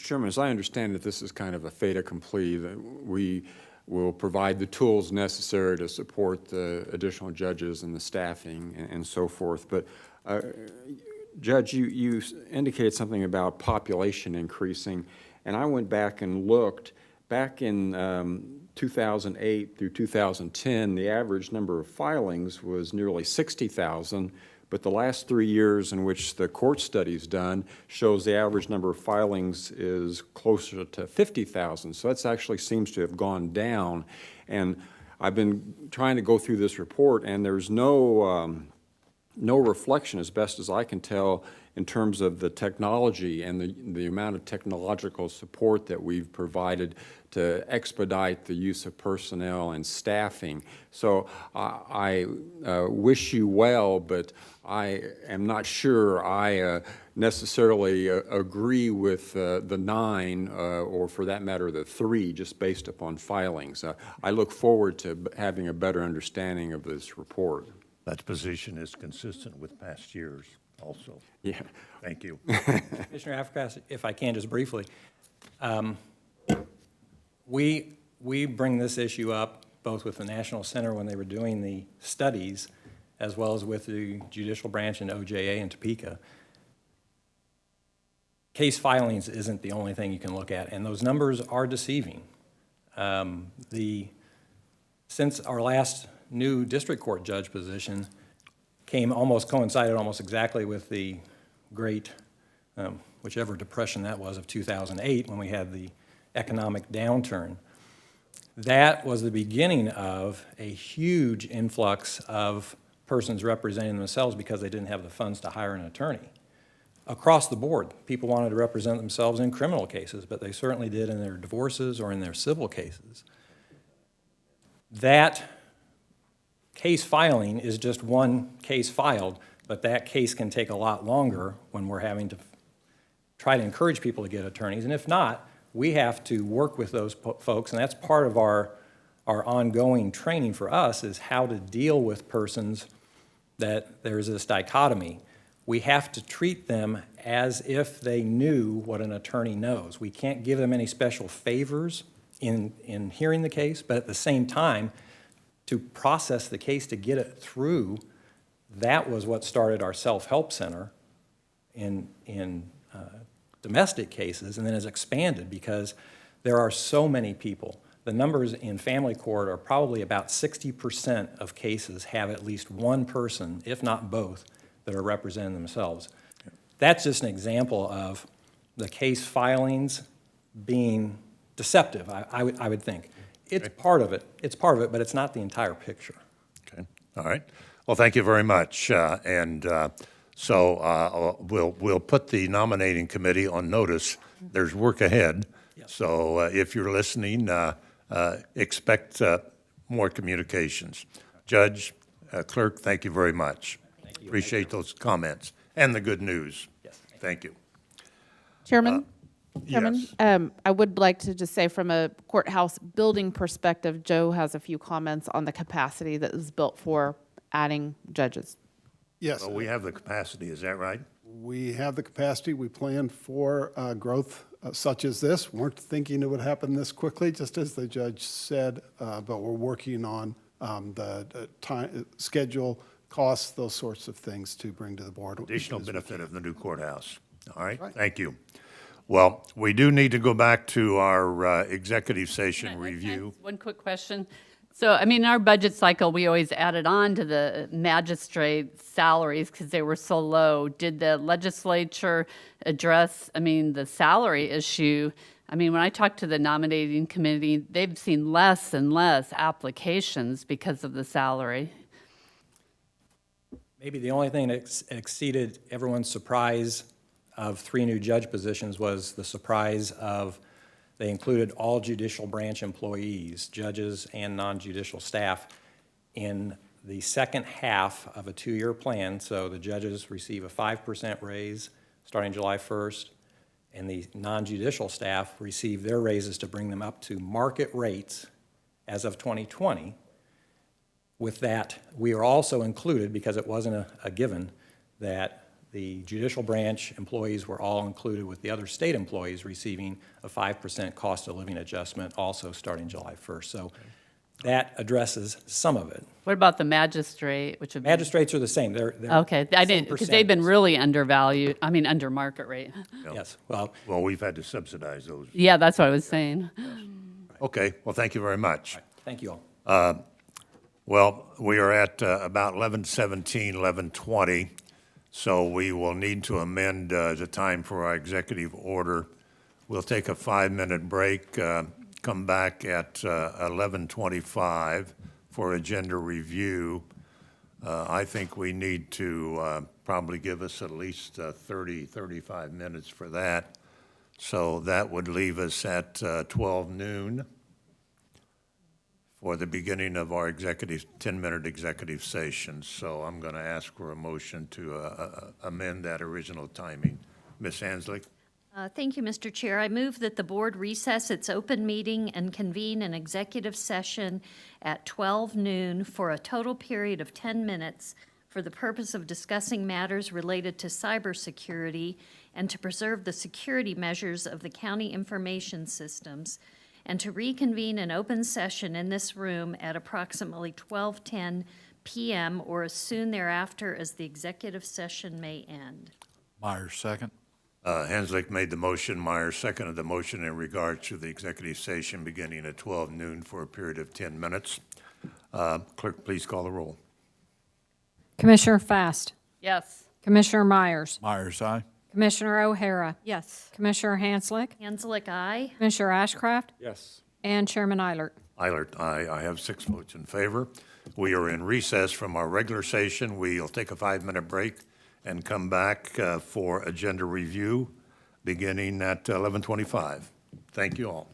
Chairman, as I understand it, this is kind of a fait accompli, that we will provide the tools necessary to support the additional judges and the staffing and so forth. But Judge, you indicated something about population increasing, and I went back and looked. Back in 2008 through 2010, the average number of filings was nearly 60,000, but the last 3 years in which the court study's done shows the average number of filings is closer to 50,000. So that actually seems to have gone down. And I've been trying to go through this report, and there's no reflection, as best as I can tell, in terms of the technology and the amount of technological support that we've provided to expedite the use of personnel and staffing. So I wish you well, but I am not sure I necessarily agree with the 9, or for that matter, the 3, just based upon filings. I look forward to having a better understanding of this report. That position is consistent with past years also. Yeah. Thank you. Commissioner Afracas, if I can just briefly, we bring this issue up both with the National Center when they were doing the studies, as well as with the judicial branch in OJA and Topeka. Case filings isn't the only thing you can look at, and those numbers are deceiving. Since our last new district court judge position coincided almost exactly with the great, whichever depression that was, of 2008, when we had the economic downturn. That was the beginning of a huge influx of persons representing themselves because they didn't have the funds to hire an attorney. Across the board, people wanted to represent themselves in criminal cases, but they certainly did in their divorces or in their civil cases. That case filing is just one case filed, but that case can take a lot longer when we're having to try to encourage people to get attorneys. And if not, we have to work with those folks, and that's part of our ongoing training for us, is how to deal with persons that there's this dichotomy. we have to treat them as if they knew what an attorney knows. We can't give them any special favors in hearing the case, but at the same time, to process the case, to get it through, that was what started our self-help center in domestic cases, and then has expanded because there are so many people. The numbers in family court are probably about 60% of cases have at least one person, if not both, that are representing themselves. That's just an example of the case filings being deceptive, I would think. It's part of it. It's part of it, but it's not the entire picture. Okay, all right. Well, thank you very much. So we'll put the nominating committee on notice. There's work ahead. So if you're listening, expect more communications. Judge, clerk, thank you very much. Appreciate those comments and the good news. Yes. Thank you. Chairman? Yes. I would like to just say from a courthouse building perspective, Joe has a few comments on the capacity that is built for adding judges. Yes. Well, we have the capacity, is that right? We have the capacity. We plan for growth such as this. Weren't thinking it would happen this quickly, just as the judge said, but we're working on the time, schedule, costs, those sorts of things to bring to the board. Additional benefit of the new courthouse. All right, thank you. Well, we do need to go back to our executive session review. One quick question. So, I mean, in our budget cycle, we always added on to the magistrate salaries because they were so low. Did the legislature address, the salary issue? When I talked to the nominating committee, they've seen less and less applications because of the salary. Maybe the only thing that exceeded everyone's surprise of 3 new judge positions was the surprise of they included all judicial branch employees, judges and non-judicial staff, in the second half of a 2-year plan. So the judges receive a 5% raise starting July 1st, and the non-judicial staff receive their raises to bring them up to market rates as of 2020. With that, we are also included, because it wasn't a given, that the judicial branch employees were all included with the other state employees receiving a 5% cost of living adjustment also starting July 1st. So that addresses some of it. What about the magistrate, which would be? Magistrates are the same. They're Okay, I didn't, because they've been really undervalued, under market rate. Yes, well, we've had to subsidize those. Yeah, that's what I was saying. Okay, well, thank you very much. thank you all. Well, we are at about 11:17, 11:20, so we will need to amend the time for our executive order. We'll take a 5-minute break, come back at 11:25 for agenda review. I think we need to probably give us at least 30, 35 minutes for that. So that would leave us at 12 noon. For the beginning of our 10-minute executive session. So I'm going to ask for a motion to amend that original timing. Ms. Hanslick? Thank you, Mr. Chair. I move that the board recess its open meeting and convene an executive session at 12 noon for a total period of 10 minutes for the purpose of discussing matters related to cybersecurity and to preserve the security measures of the county information systems, and to reconvene an open session in this room at approximately 12:10 p.m. or as soon thereafter as the executive session may end. Myers, second. Hanslick made the motion. Myers seconded the motion in regard to the executive session beginning at 12 noon for a period of 10 minutes. Clerk, please call the roll. Commissioner Fast. Yes. Commissioner Myers. Myers, aye. Commissioner O'Hara. Yes. Commissioner Hanslick. Hanslick, aye. Commissioner Ashcraft. Yes. And Chairman Eilert. Eilert, aye. I have 6 votes in favor. We are in recess from our regular session. We'll take a 5-minute break and come back for agenda review beginning at 11:25. Thank you all.